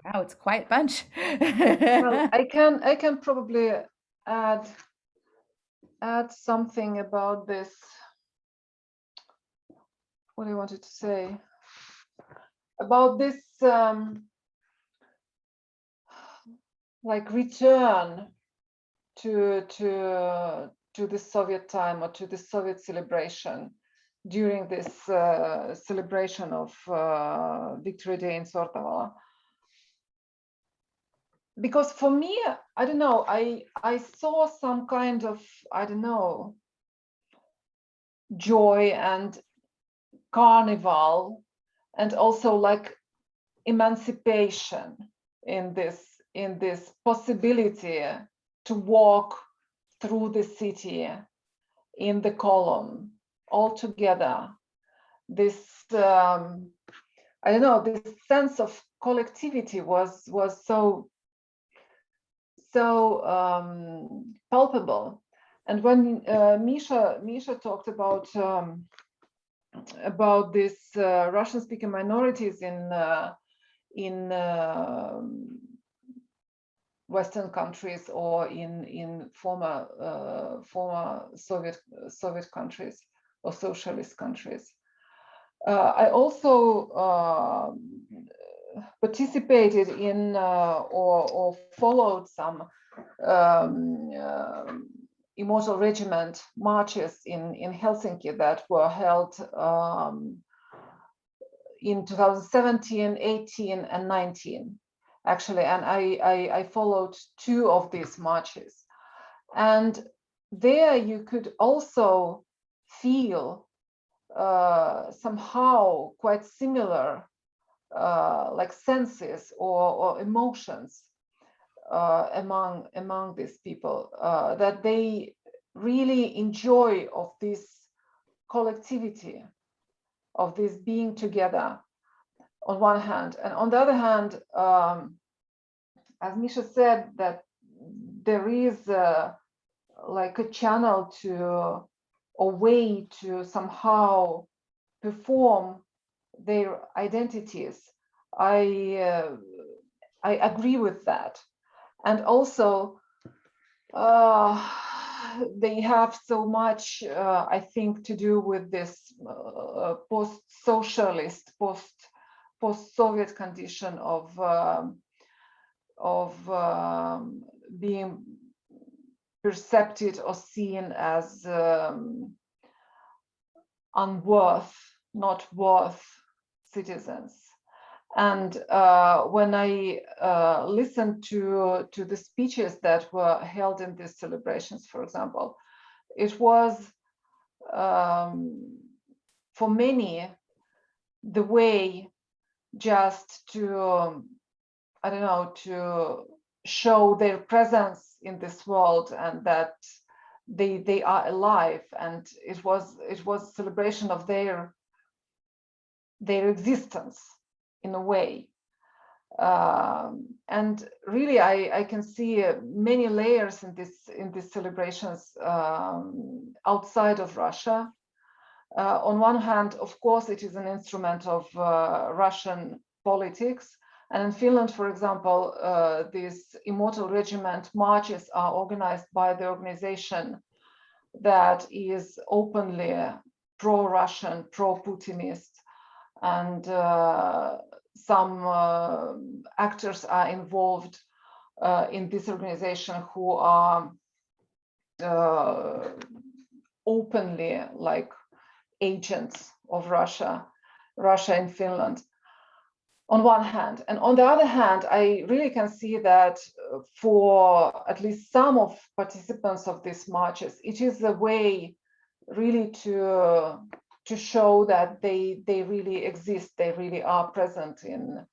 Wow, it's a quiet bunch. Well, I can probably add something about this. What I wanted to say about this, like return to the Soviet time, or to the Soviet celebration during this celebration of Victory Day in Sortavala. Because for me, I don't know, I saw some kind of, I don't know, joy and carnival, and also like emancipation in this possibility to walk through the city in the column all together. This I don't know, this sense of collectivity was so palpable. And when Misha talked about this Russian-speaking minorities in Western countries, or in former Soviet countries or socialist countries, I also participated in or followed some Immortal Regiment marches in Helsinki that were held in 2017, 18, and 19, actually. And I followed 2 of these marches. And there you could also feel somehow quite similar like senses or emotions among these people, that they really enjoy of this collectivity, of this being together on one hand. And on the other hand, as Misha said, that there is like a channel to, a way to somehow perform their identities. I agree with that. And also they have so much, I think, to do with this post-socialist, post-Soviet condition of being perceived or seen as not worth citizens. And when I listened to the speeches that were held in these celebrations, for example, it was for many the way just to, I don't know, to show their presence in this world and that they are alive, and it was a celebration of their existence in a way. And really, I can see many layers in these celebrations outside of Russia. On one hand, of course, it is an instrument of Russian politics. And in Finland, for example, these Immortal Regiment marches are organized by the organization that is openly pro-Russian, pro-Putinist, and some actors are involved in this organization who are openly like agents of Russia in Finland, on one hand. And on the other hand, I really can see that for at least some of participants of these marches, it is a way really to show that they really exist, they really are present in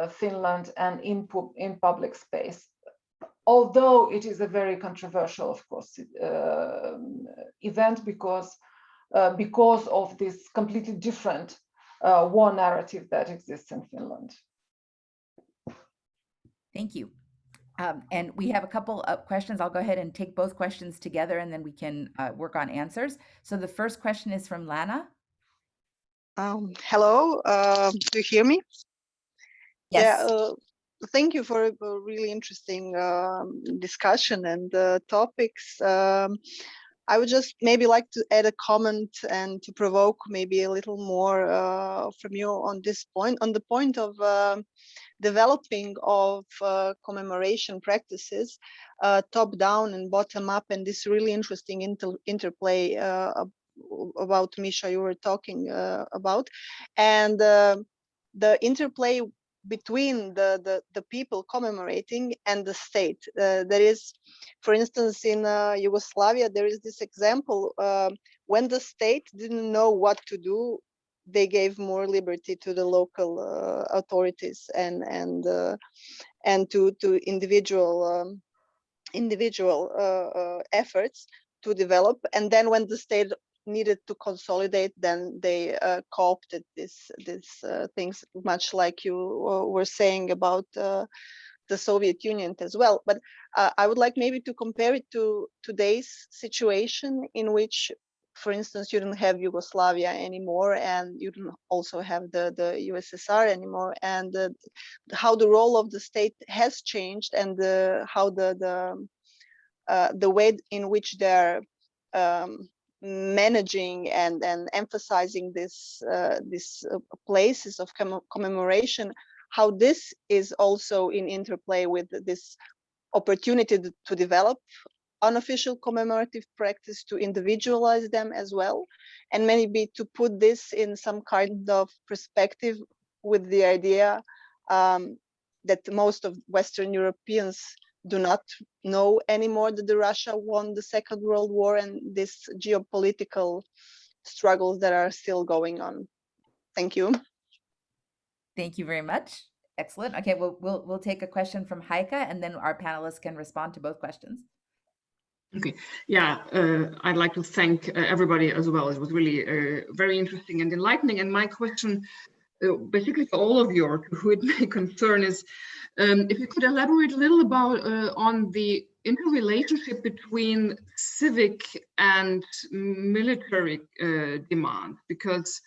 Finland and in public space. Although it is a very controversial, of course, event because of this completely different war narrative that exists in Finland. Thank you. And we have a couple of questions. I'll go ahead and take both questions together and then we can work on answers. So the first question is from Lana. Hello, do you hear me? Yes. Yeah, thank you for a really interesting discussion and topics. I would just maybe like to add a comment and to provoke maybe a little more from you on this point, on the point of developing of commemoration practices, top down and bottom up, and this really interesting interplay about Misha you were talking about, and the interplay between the people commemorating and the state. There is, for instance, in Yugoslavia, there is this example when the state didn't know what to do, they gave more liberty to the local authorities and to individual efforts to develop. And then when the state needed to consolidate, then they co-opted these things, much like you were saying about the Soviet Union as well. But I would like maybe to compare it to today's situation, in which, for instance, you don't have Yugoslavia anymore, and you don't also have the USSR anymore, and how the role of the state has changed, and how the way in which they're managing and emphasizing these places of commemoration, how this is also in interplay with this opportunity to develop unofficial commemorative practice, to individualize them as well, and maybe to put this in some kind of perspective with the idea that most of Western Europeans do not know anymore that Russia won the Second World War, and these geopolitical struggles that are still going on. Thank you. Thank you very much. Excellent. Okay, we'll take a question from Heike, and then our panelists can respond to both questions. Okay, yeah, I'd like to thank everybody as well. It was really very interesting and enlightening. And my question, basically for all of you, or who it may concern, is if you could elaborate a little about on the interrelationship between civic and military demand, because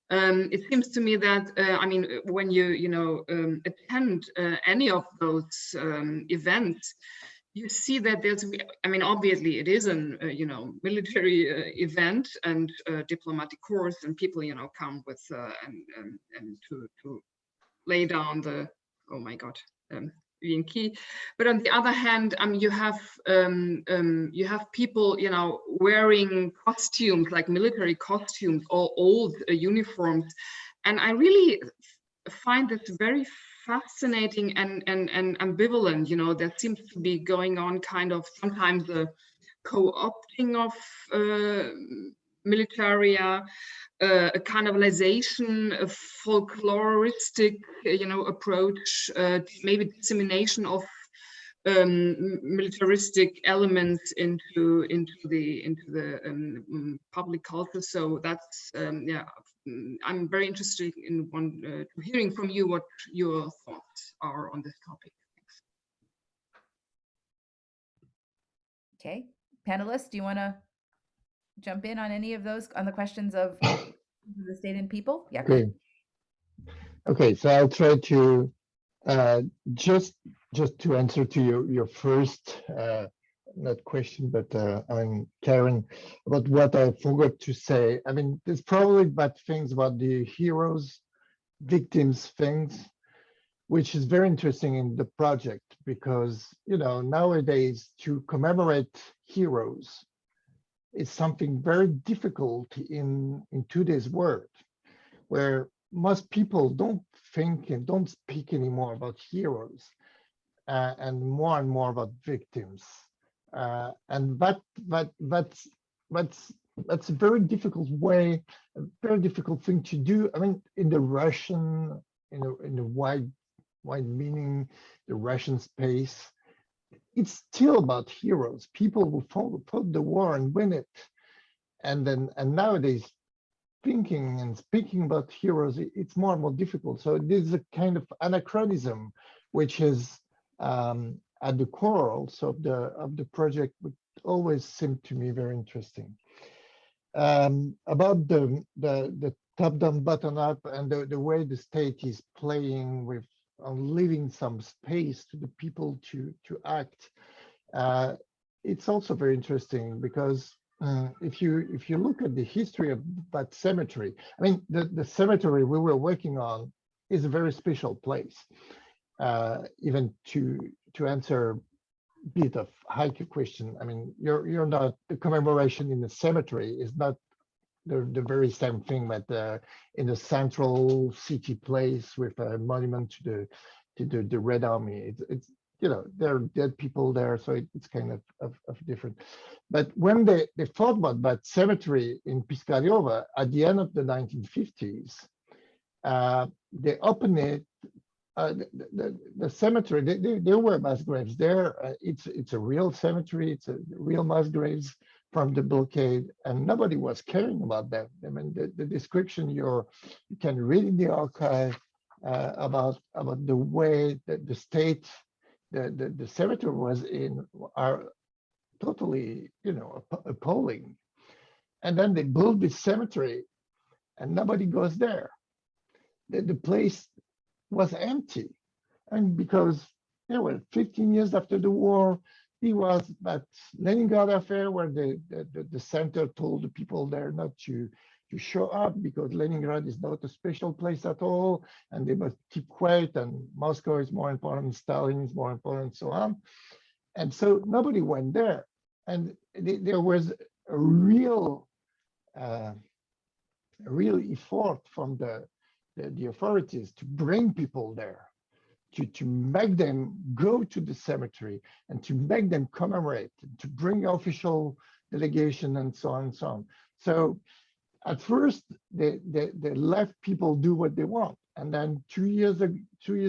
it seems to me that I mean, when you attend any of those events, you see that there's, I mean, obviously it is an military event and diplomatic course, and people come with and to lay down the, oh my God, being key. But on the other hand, you have people, wearing costumes like military costumes or old uniforms, and I really find that very fascinating and ambivalent. There seems to be going on kind of sometimes a co-opting of militaria, a cannibalization, a folkloristic, approach, maybe dissemination of militaristic elements into the public culture. So that's I'm very interested in hearing from you what your thoughts are on this topic. Okay, panelists, do you want to jump in on any of those, on the questions of the state and people? Yeah. Okay. Okay, so I'll try to just to answer to your first not question, but Karen, about what I forgot to say. I mean, there's probably bad things about the heroes, victims things, which is very interesting in the project because, nowadays to commemorate heroes is something very difficult in today's world, where most people don't think and don't speak anymore about heroes and more about victims. And that's a very difficult way, a very difficult thing to do. I mean, in the Russian, in the wide meaning, the Russian space, it's still about heroes, people who fought the war and win it. And nowadays, thinking and speaking about heroes, it's more and more difficult. So there's a kind of anachronism, which is at the core also of the project, which always seemed to me very interesting. About the top-down, bottom-up, and the way the state is playing with leaving some space to the people to act. It's also very interesting because if you look at the history of that cemetery, I mean, the cemetery we were working on is a very special place. Even to answer a bit of Heike question, I mean, you're not, the commemoration in the cemetery is not the very same thing, but in the central city place with a monument to the Red Army, it's there are dead people there, so it's kind of different. But when they thought about that cemetery in Piskariovo at the end of the 1950s, they opened it. The cemetery, there were mass graves there. It's a real cemetery. It's a real mass graves from the blockade, and nobody was caring about that. I mean, the description you can read in the archive about the way that the state the cemetery was in are totally appalling. And then they built this cemetery, and nobody goes there. The place was empty, and because there were 15 years after the war, it was that Leningrad affair where the center told the people there not to show up because Leningrad is not a special place at all, and they must keep quiet, and Moscow is more important, Stalin is more important, so on. And so nobody went there, and there was a real effort from the authorities to bring people there, to make them go to the cemetery and to make them commemorate, to bring official delegation and so on and so on. So at first, they let people do what they want. And then 2 years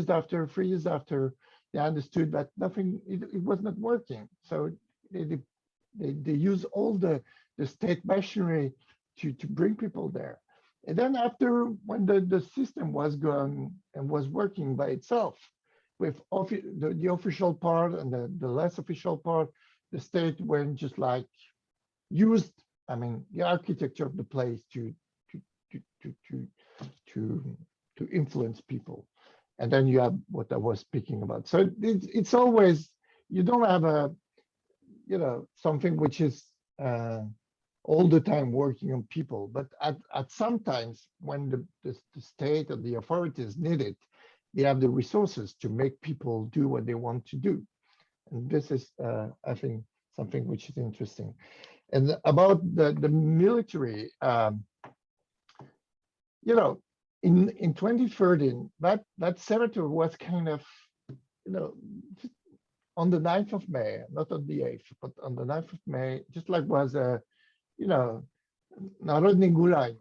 after, 3 years after, they understood that it was not working. So they use all the state machinery to bring people there. And then after, when the system was gone and was working by itself, with the official part and the less official part, the state went just like used, I mean, the architecture of the place to influence people. And then you have what I was speaking about. So it's always, you don't have something which is all the time working on people, but at sometimes when the state or the authorities need it, they have the resources to make people do what they want to do. And this is, I think, something which is interesting. And about the military, you know, in 2013, that cemetery was kind of, you know, on the 9th of May, not on the 8th, but on the 9th of May, just like was a, you know, Narodny Gulai,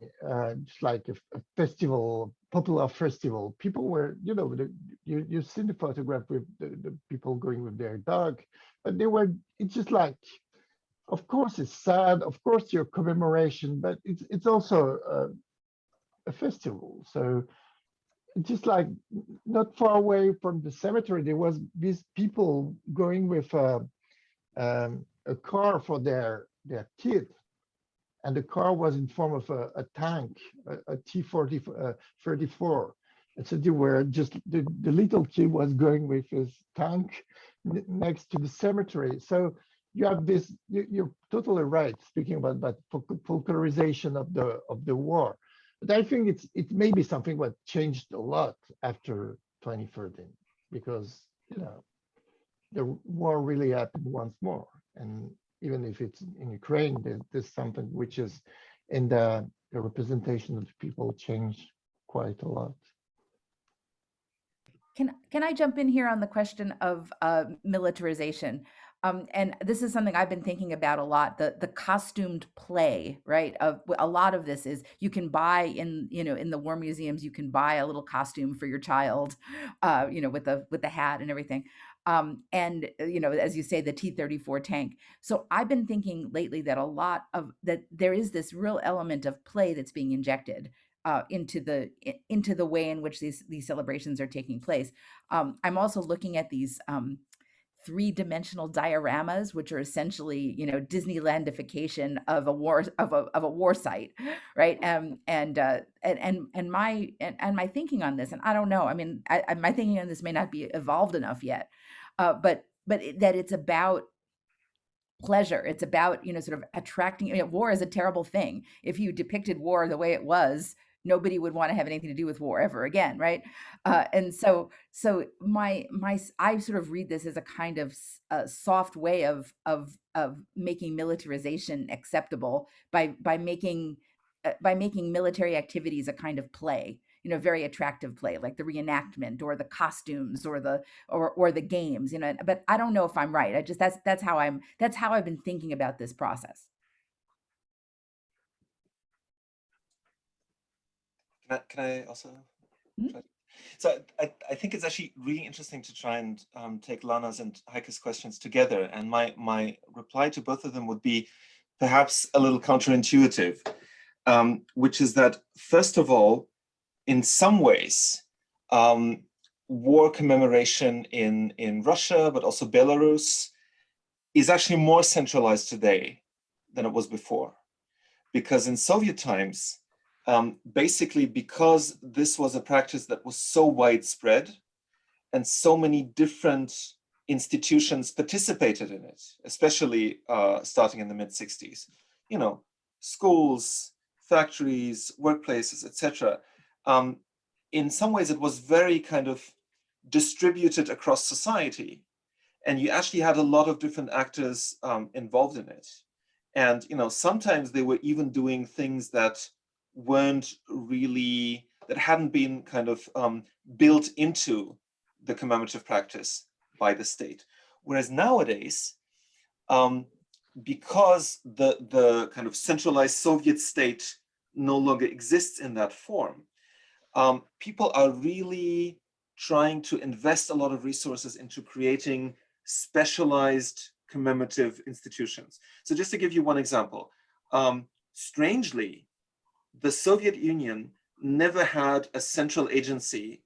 just like a festival, popular festival. People were, you know, you've seen the photograph with the people going with their dog, but they were, it's just like, of course it's sad, of course your commemoration, but it's also a festival. So it's just like not far away from the cemetery, there was these people going with a car for their kid. And the car was in form of a tank, a T-34. And so they were just, the little kid was going with his tank next to the cemetery. So you have this, you're totally right, speaking about that folklorization of the war. But I think it may be something that changed a lot after 2013, because, you know, the war really happened once more. And even if it's in Ukraine, there's something which is in the representation of the people changed quite a lot. Can I jump in here on the question of militarization? And this is something I've been thinking about a lot, the costumed play, right? A lot of this is you can buy in the war museums, you can buy a little costume for your child, with the hat and everything. And as you say, the T-34 tank. So I've been thinking lately that that there is this real element of play that's being injected into the way in which these celebrations are taking place. I'm also looking at these three-dimensional dioramas, which are essentially, Disneylandification of a war site, right? And my thinking on this, and I don't know, I mean, my thinking on this may not be evolved enough yet, but that it's about pleasure. It's about, sort of attracting. War is a terrible thing. If you depicted war the way it was, nobody would want to have anything to do with war ever again, right? And so I sort of read this as a kind of soft way of making militarization acceptable by making military activities a kind of play. Very attractive play, like the reenactment or the costumes or the games, but I don't know if I'm right. That's how I've been thinking about this process. Can I also? So I think it's actually really interesting to try and take Lana's and Heike's questions together. And my reply to both of them would be perhaps a little counterintuitive, which is that, first of all, in some ways, war commemoration in Russia, but also Belarus, is actually more centralized today than it was before. Because in Soviet times, basically because this was a practice that was so widespread and so many different institutions participated in it, especially starting in the mid-60s, schools, factories, workplaces, etc. In some ways, it was very kind of distributed across society. And you actually had a lot of different actors involved in it. And sometimes they were even doing things that hadn't been kind of built into the commemorative practice by the state. Whereas nowadays, because the kind of centralized Soviet state no longer exists in that form, people are really trying to invest a lot of resources into creating specialized commemorative institutions. So just to give you one example, strangely, the Soviet Union never had a central agency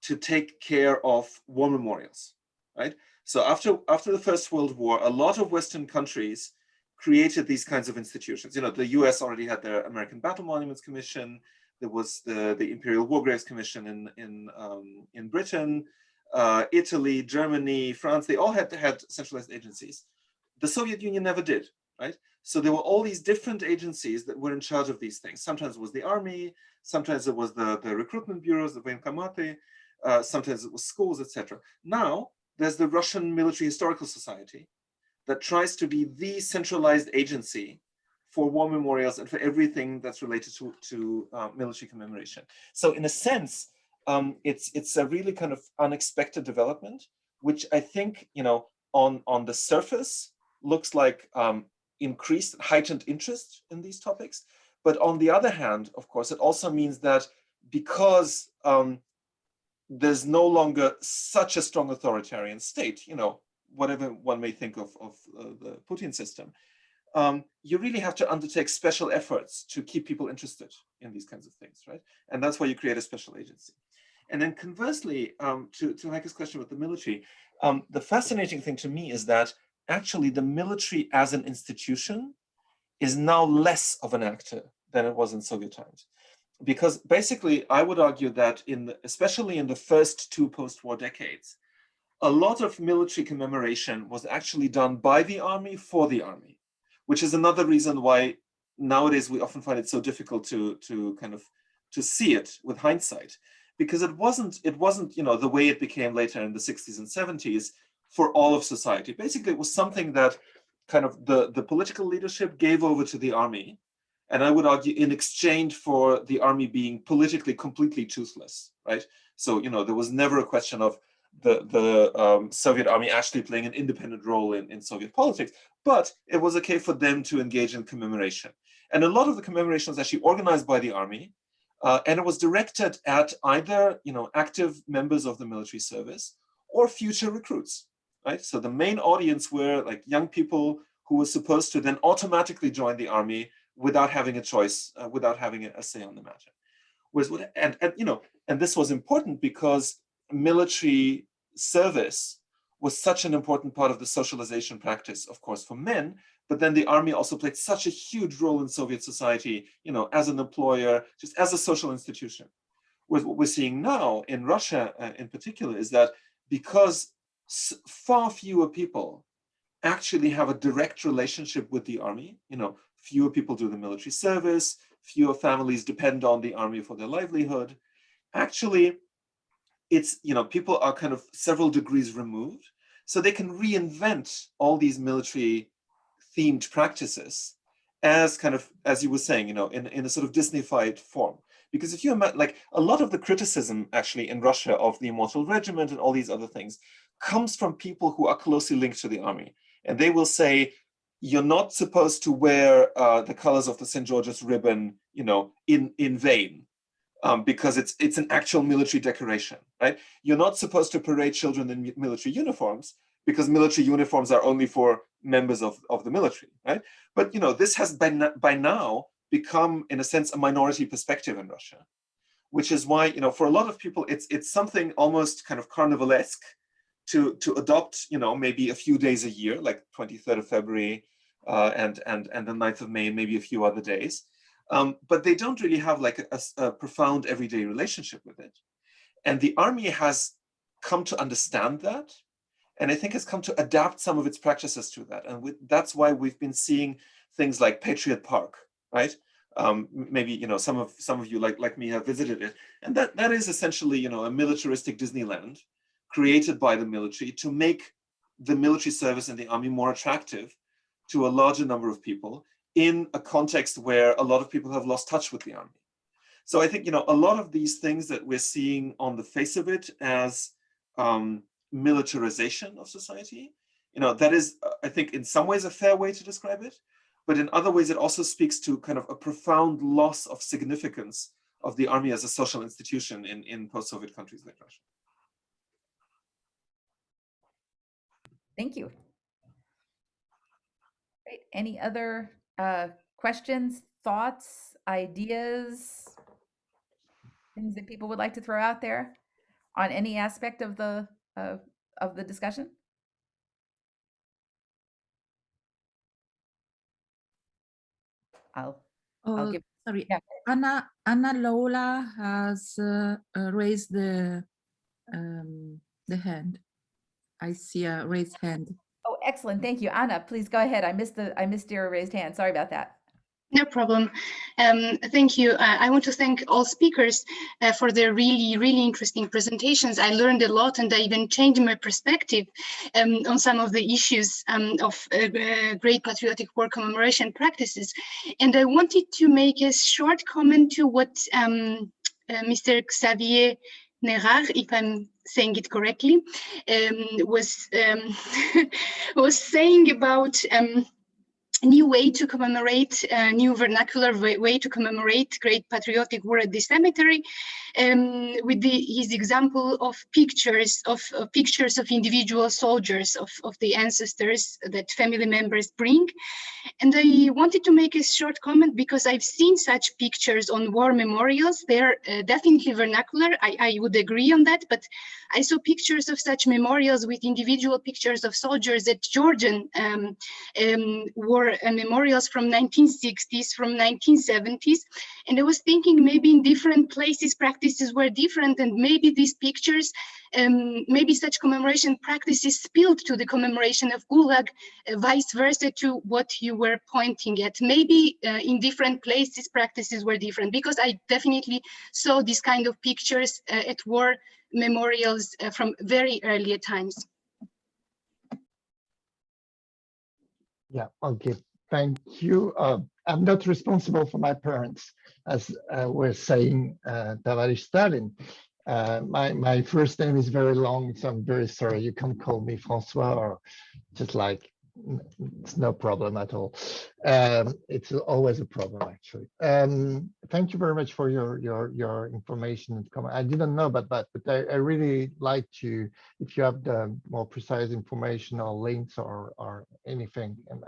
to take care of war memorials, right? So after the First World War, a lot of Western countries created these kinds of institutions. The US already had their American Battle Monuments Commission. There was the Imperial War Graves Commission in Britain, Italy, Germany, France. They all had centralized agencies. The Soviet Union never did, right? So there were all these different agencies that were in charge of these things. Sometimes it was the army, sometimes it was the recruitment bureaus, the voenkomаты, sometimes it was schools, etc. Now there's the Russian Military Historical Society that tries to be the centralized agency for war memorials and for everything that's related to military commemoration. So in a sense, it's a really kind of unexpected development, which I think, on the surface looks like increased, heightened interest in these topics. But on the other hand, of course, it also means that because there's no longer such a strong authoritarian state, whatever one may think of the Putin system, you really have to undertake special efforts to keep people interested in these kinds of things, right? And that's why you create a special agency. And then conversely, to Heike's question with the military, the fascinating thing to me is that actually the military as an institution is now less of an actor than it was in Soviet times. Because basically, I would argue that especially in the first two post-war decades, a lot of military commemoration was actually done by the army for the army, which is another reason why nowadays we often find it so difficult to see it with hindsight, because it wasn't the way it became later in the 60s and 70s for all of society. Basically, it was something that kind of the political leadership gave over to the army, and I would argue in exchange for the army being politically completely toothless, right? So there was never a question of the Soviet army actually playing an independent role in Soviet politics, but it was okay for them to engage in commemoration. And a lot of the commemoration was actually organized by the army, and it was directed at either active members of the military service or future recruits, right? So the main audience were like young people who were supposed to then automatically join the army without having a choice, without having a say on the matter. And this was important because military service was such an important part of the socialization practice, of course, for men, but then the army also played such a huge role in Soviet society, as an employer, just as a social institution. What we're seeing now in Russia in particular is that because far fewer people actually have a direct relationship with the army, fewer people do the military service, fewer families depend on the army for their livelihood. Actually, it's, people are kind of several degrees removed, so they can reinvent all these military themed practices as kind of, as you were saying, in a sort of Disney-fied form. Because if you imagine, like a lot of the criticism actually in Russia of the Immortal Regiment and all these other things comes from people who are closely linked to the army. And they will say, you're not supposed to wear the colors of the St. George's ribbon, in vain, because it's an actual military decoration, right? You're not supposed to parade children in military uniforms because military uniforms are only for members of the military, right? But this has by now become, in a sense, a minority perspective in Russia, which is why for a lot of people it's something almost kind of carnivalesque to adopt, maybe a few days a year, like 23rd of February and the 9th of May, and maybe a few other days. But they don't really have like a profound everyday relationship with it. And the army has come to understand that, and I think has come to adapt some of its practices to that. And that's why we've been seeing things like Patriot Park, right? Maybe some of you like me have visited it, and that is essentially a militaristic Disneyland created by the military to make the military service in the army more attractive to a larger number of people in a context where a lot of people have lost touch with the army. So I think a lot of these things that we're seeing on the face of it as militarization of society, that is, I think, in some ways a fair way to describe it, but in other ways it also speaks to kind of a profound loss of significance of the army as a social institution in post-Soviet countries like Russia. Thank you. Great. Any other questions, thoughts, ideas, things that people would like to throw out there on any aspect of the discussion? I'll give. Sorry, Yeah. Anna Lola has raised the hand. I see a raised hand. Oh, excellent. Thank you. Anna, please go ahead. I missed your raised hand. Sorry about that. No problem. Thank you. I want to thank all speakers for their really interesting presentations. I learned a lot, and I even changed my perspective on some of the issues of great patriotic war commemoration practices. And I wanted to make a short comment to what Mr. Xavier Nerard, if I'm saying it correctly, was was saying about new way to commemorate, new vernacular way to commemorate Great Patriotic War at the cemetery, with his example of pictures of individual soldiers, of the ancestors that family members bring. And I wanted to make a short comment because I've seen such pictures on war memorials. They're definitely vernacular. I would agree on that, but I saw pictures of such memorials with individual pictures of soldiers at Georgian war memorials from 1960s, from 1970s. And I was thinking maybe in different places practices were different, and maybe these pictures, maybe such commemoration practices spilled to the commemoration of Gulag, vice versa to what you were pointing at. Maybe in different places practices were different, because I definitely saw this kind of pictures at war memorials from very early times. Yeah, okay, thank you. I'm not responsible for my parents, as we're saying, Tavares Stalin. My first name is very long, so I'm very sorry. You can call me Francois, or just like, it's no problem at all. It's always a problem, actually. Thank you very much for your information and comment. I didn't know, but I really like to, if you have the more precise information or links or anything, and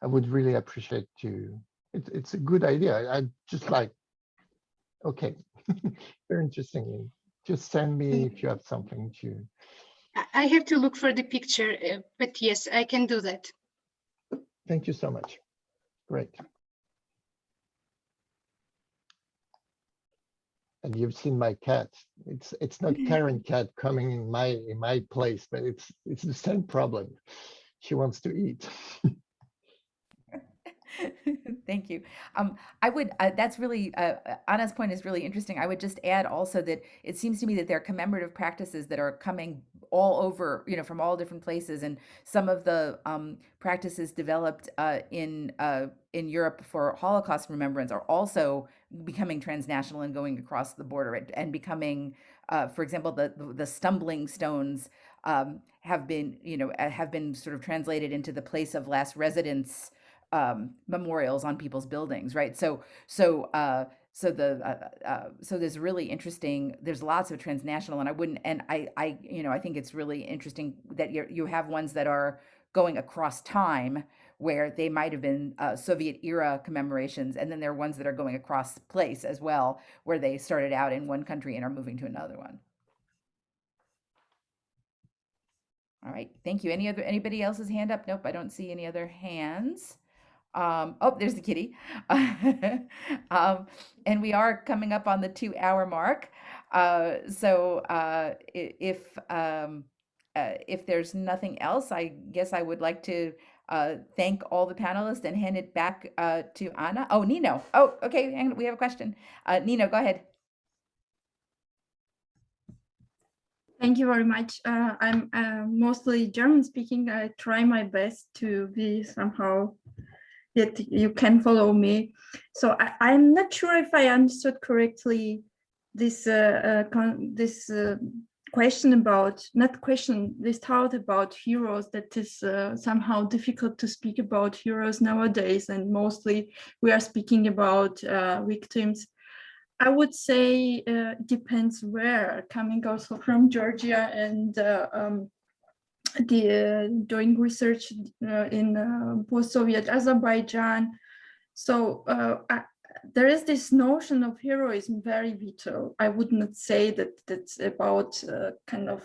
I would really appreciate to. It's a good idea. I just like, okay, very interesting. Just send me if you have something to. I have to look for the picture, but yes, I can do that. Thank you so much. Great. And you've seen my cat. It's not Karen cat coming in my place, but it's the same problem. She wants to eat. Thank you. I would, that's really, Anna's point is really interesting. I would just add also that it seems to me that there are commemorative practices that are coming all over, from all different places. And some of the practices developed in Europe for Holocaust remembrance are also becoming transnational and going across the border and becoming, for example, the stumbling stones have been sort of translated into the place of last residence memorials on people's buildings, right? So there's really interesting. There's lots of transnational, and I think it's really interesting that you have ones that are going across time, where they might have been Soviet era commemorations, and then there are ones that are going across place as well, where they started out in one country and are moving to another one. All right, thank you. Anybody else's hand up? Nope, I don't see any other hands. Oh, there's the kitty. And we are coming up on the 2-hour mark. If there's nothing else, I guess I would like to thank all the panelists and hand it back to Anna. Oh, Nino. Oh, okay, we have a question. Nino, go ahead. Thank you very much. I'm mostly German speaking. I try my best to be somehow, yet you can follow me. So I'm not sure if I understood correctly this question about, not question, this thought about heroes, that is somehow difficult to speak about heroes nowadays, and mostly we are speaking about victims. I would say it depends where, coming also from Georgia and doing research in post-Soviet Azerbaijan. So there is this notion of heroism very vital. I would not say that that's about kind of,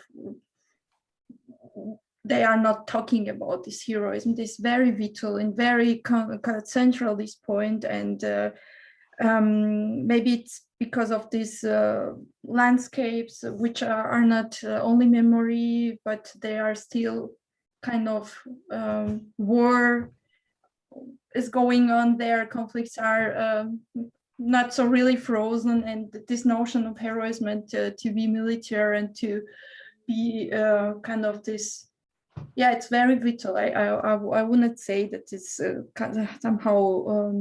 they are not talking about this heroism. This very vital and very central, this point, and maybe it's because of these landscapes, which are not only memory, but they are still kind of war is going on there. Conflicts are not so really frozen, and this notion of heroism to be military and to be kind of this, yeah, it's very vital. I wouldn't say that it's kind of somehow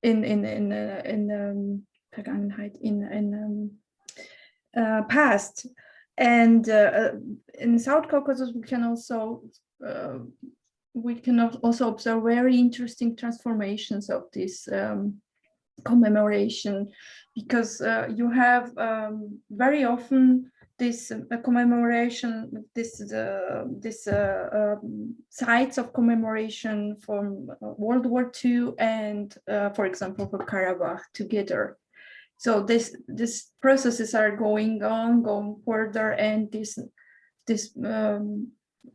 in Vergangenheit, in past. And in South Caucasus, we can also observe very interesting transformations of this commemoration, because you have very often this commemoration, this sites of commemoration from World War II and, for example, for Karabakh together. So these processes are going further, and this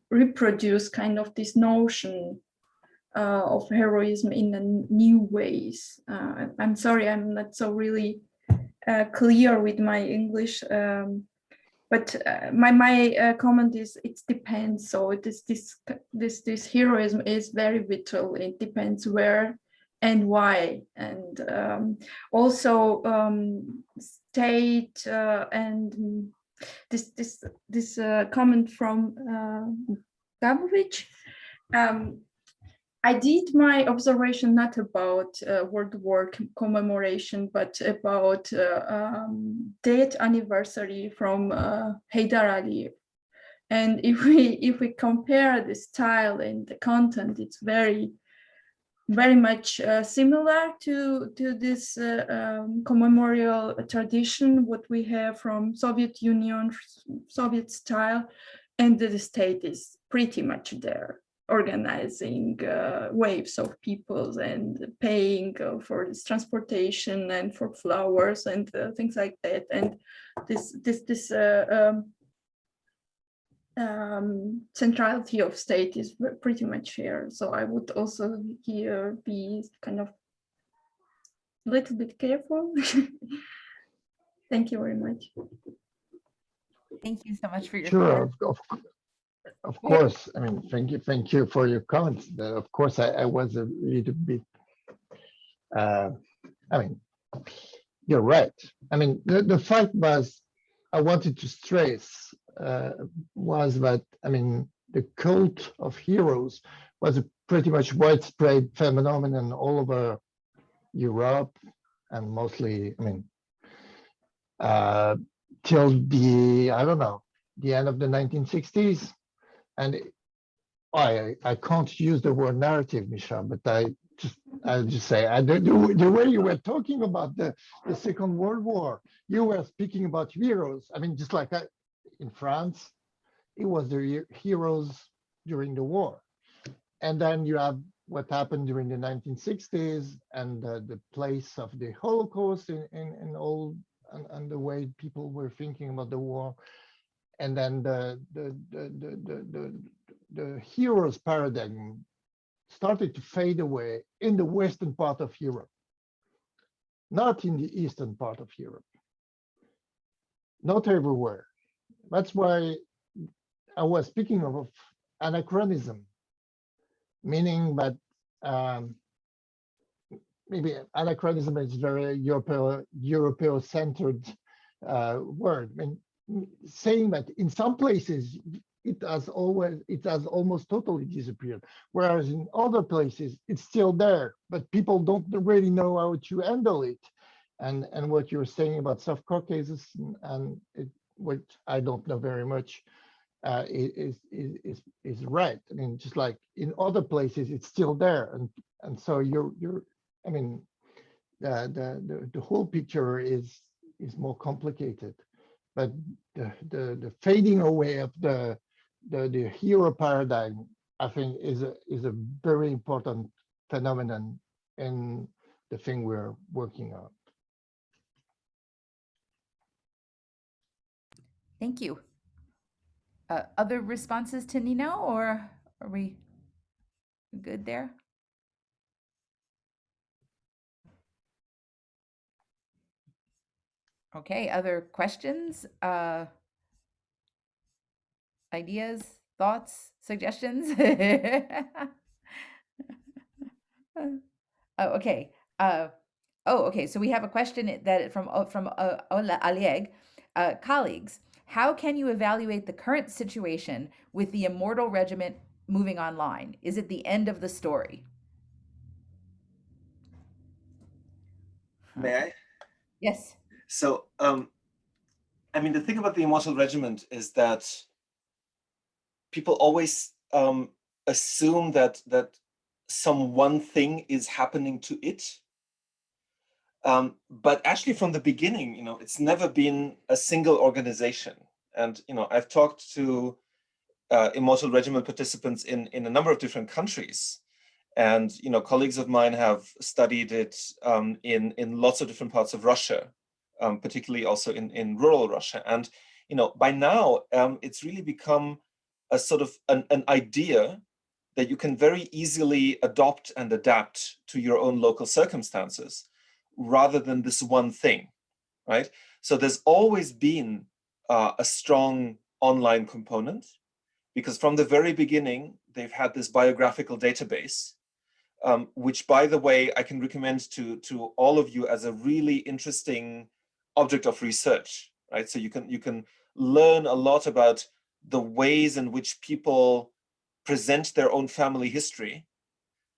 reproduce kind of this notion of heroism in new ways. I'm sorry, I'm not so really clear with my English, but my comment is it depends. So this heroism is very vital. It depends where and why, and also state and this comment from Gabovich. I did my observation not about World War commemoration, but about death anniversary from Haydar Aliyev. And if we compare the style and the content, it's very much similar to this commemorial tradition what we have from Soviet Union, Soviet style, and the state is pretty much there, organizing waves of peoples and paying for this transportation and for flowers and things like that. And this centrality of state is pretty much here. So I would also here be kind of a little bit careful. Thank you very much. Thank you so much for your Sure, of course. I mean, thank you for your comments. Of course, I was a little bit. I mean, you're right. I mean, the fact was, I wanted to stress was that, I mean, the cult of heroes was a pretty much widespread phenomenon all over Europe, and mostly, I mean, till the, I don't know, the end of the 1960s. And I can't use the word narrative, Misha, but I'll just say, the way you were talking about the Second World War, you were speaking about heroes. I mean, just like in France, it was the heroes during the war. And then you have what happened during the 1960s and the place of the Holocaust in all, and the way people were thinking about the war. And then the heroes paradigm started to fade away in the western part of Europe, not in the eastern part of Europe, not everywhere. That's why I was speaking of anachronism, meaning that maybe anachronism is very European-centered word. I mean, saying that in some places it has almost totally disappeared, whereas in other places it's still there, but people don't really know how to handle it. And what you're saying about South Caucasus and which I don't know very much, is right. I mean, just like in other places, it's still there, and so you're. I mean, the whole picture is more complicated, but the fading away of the hero paradigm, I think, is a very important phenomenon in the thing we're working on. Thank you. Other responses to Nino, or are we good there? Okay, other questions, ideas, thoughts, suggestions? Oh, okay. Okay. So we have a question that from Oleg. Colleagues, how can you evaluate the current situation with the Immortal Regiment moving online? Is it the end of the story? May I? Yes. So, I mean, the thing about the Immortal Regiment is that people always assume that some one thing is happening to it. But actually from the beginning, it's never been a single organization. And, I've talked to Immortal Regiment participants in a number of different countries. And, colleagues of mine have studied it in lots of different parts of Russia, particularly also in rural Russia. And, by now, it's really become a sort of an idea that you can very easily adopt and adapt to your own local circumstances, rather than this one thing, right? So there's always been a strong online component, because from the very beginning, they've had this biographical database, which, by the way, I can recommend to all of you as a really interesting object of research, right? So you can learn a lot about the ways in which people present their own family history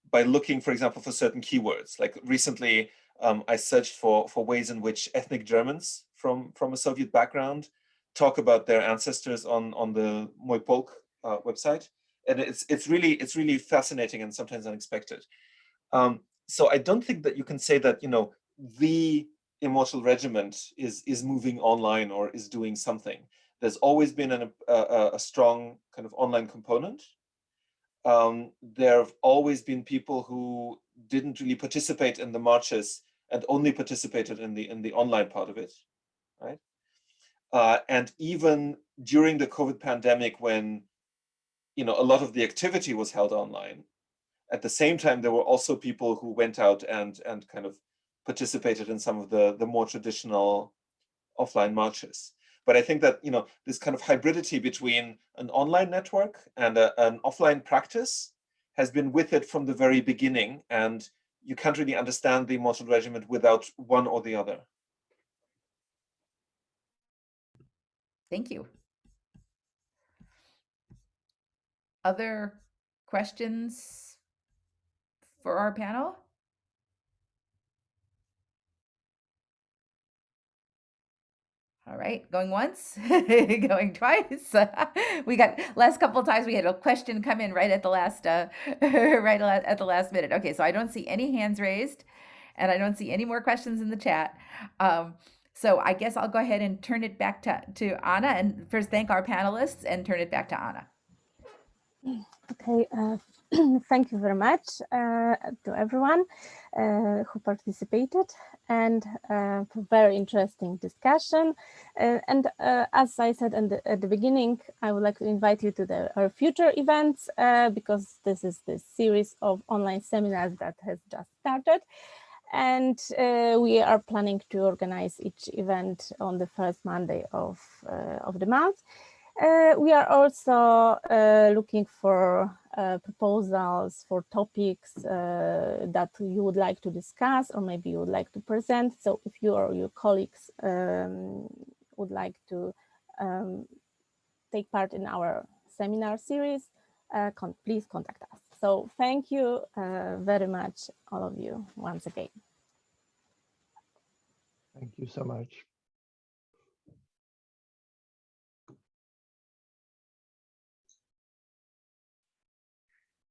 by looking, for example, for certain keywords. Like recently, I searched for ways in which ethnic Germans from a Soviet background talk about their ancestors on the Mój Polk website, and it's really fascinating and sometimes unexpected. So I don't think that you can say that the Immortal Regiment is moving online or is doing something. There's always been a strong kind of online component. There have always been people who didn't really participate in the marches and only participated in the online part of it, right? And even during the COVID pandemic, when a lot of the activity was held online, at the same time there were also people who went out and kind of participated in some of the more traditional offline marches. But I think that this kind of hybridity between an online network and an offline practice has been with it from the very beginning, and you can't really understand the Immortal Regiment without one or the other. Thank you. Other questions for our panel? All right, going once, going twice. We got last couple of times we had a question come in right at the last at the last minute. Okay, so I don't see any hands raised, and I don't see any more questions in the chat. So I guess I'll go ahead and turn it back to Anna, and first thank our panelists and turn it back to Anna. Okay, thank you very much to everyone who participated, and for very interesting discussion. And as I said at the beginning, I would like to invite you to our future events, because this is the series of online seminars that has just started. And we are planning to organize each event on the first Monday of the month. We are also looking for proposals for topics that you would like to discuss, or maybe you would like to present. So if you or your colleagues would like to take part in our seminar series, please contact us. So thank you very much, all of you, once again. Thank you so much.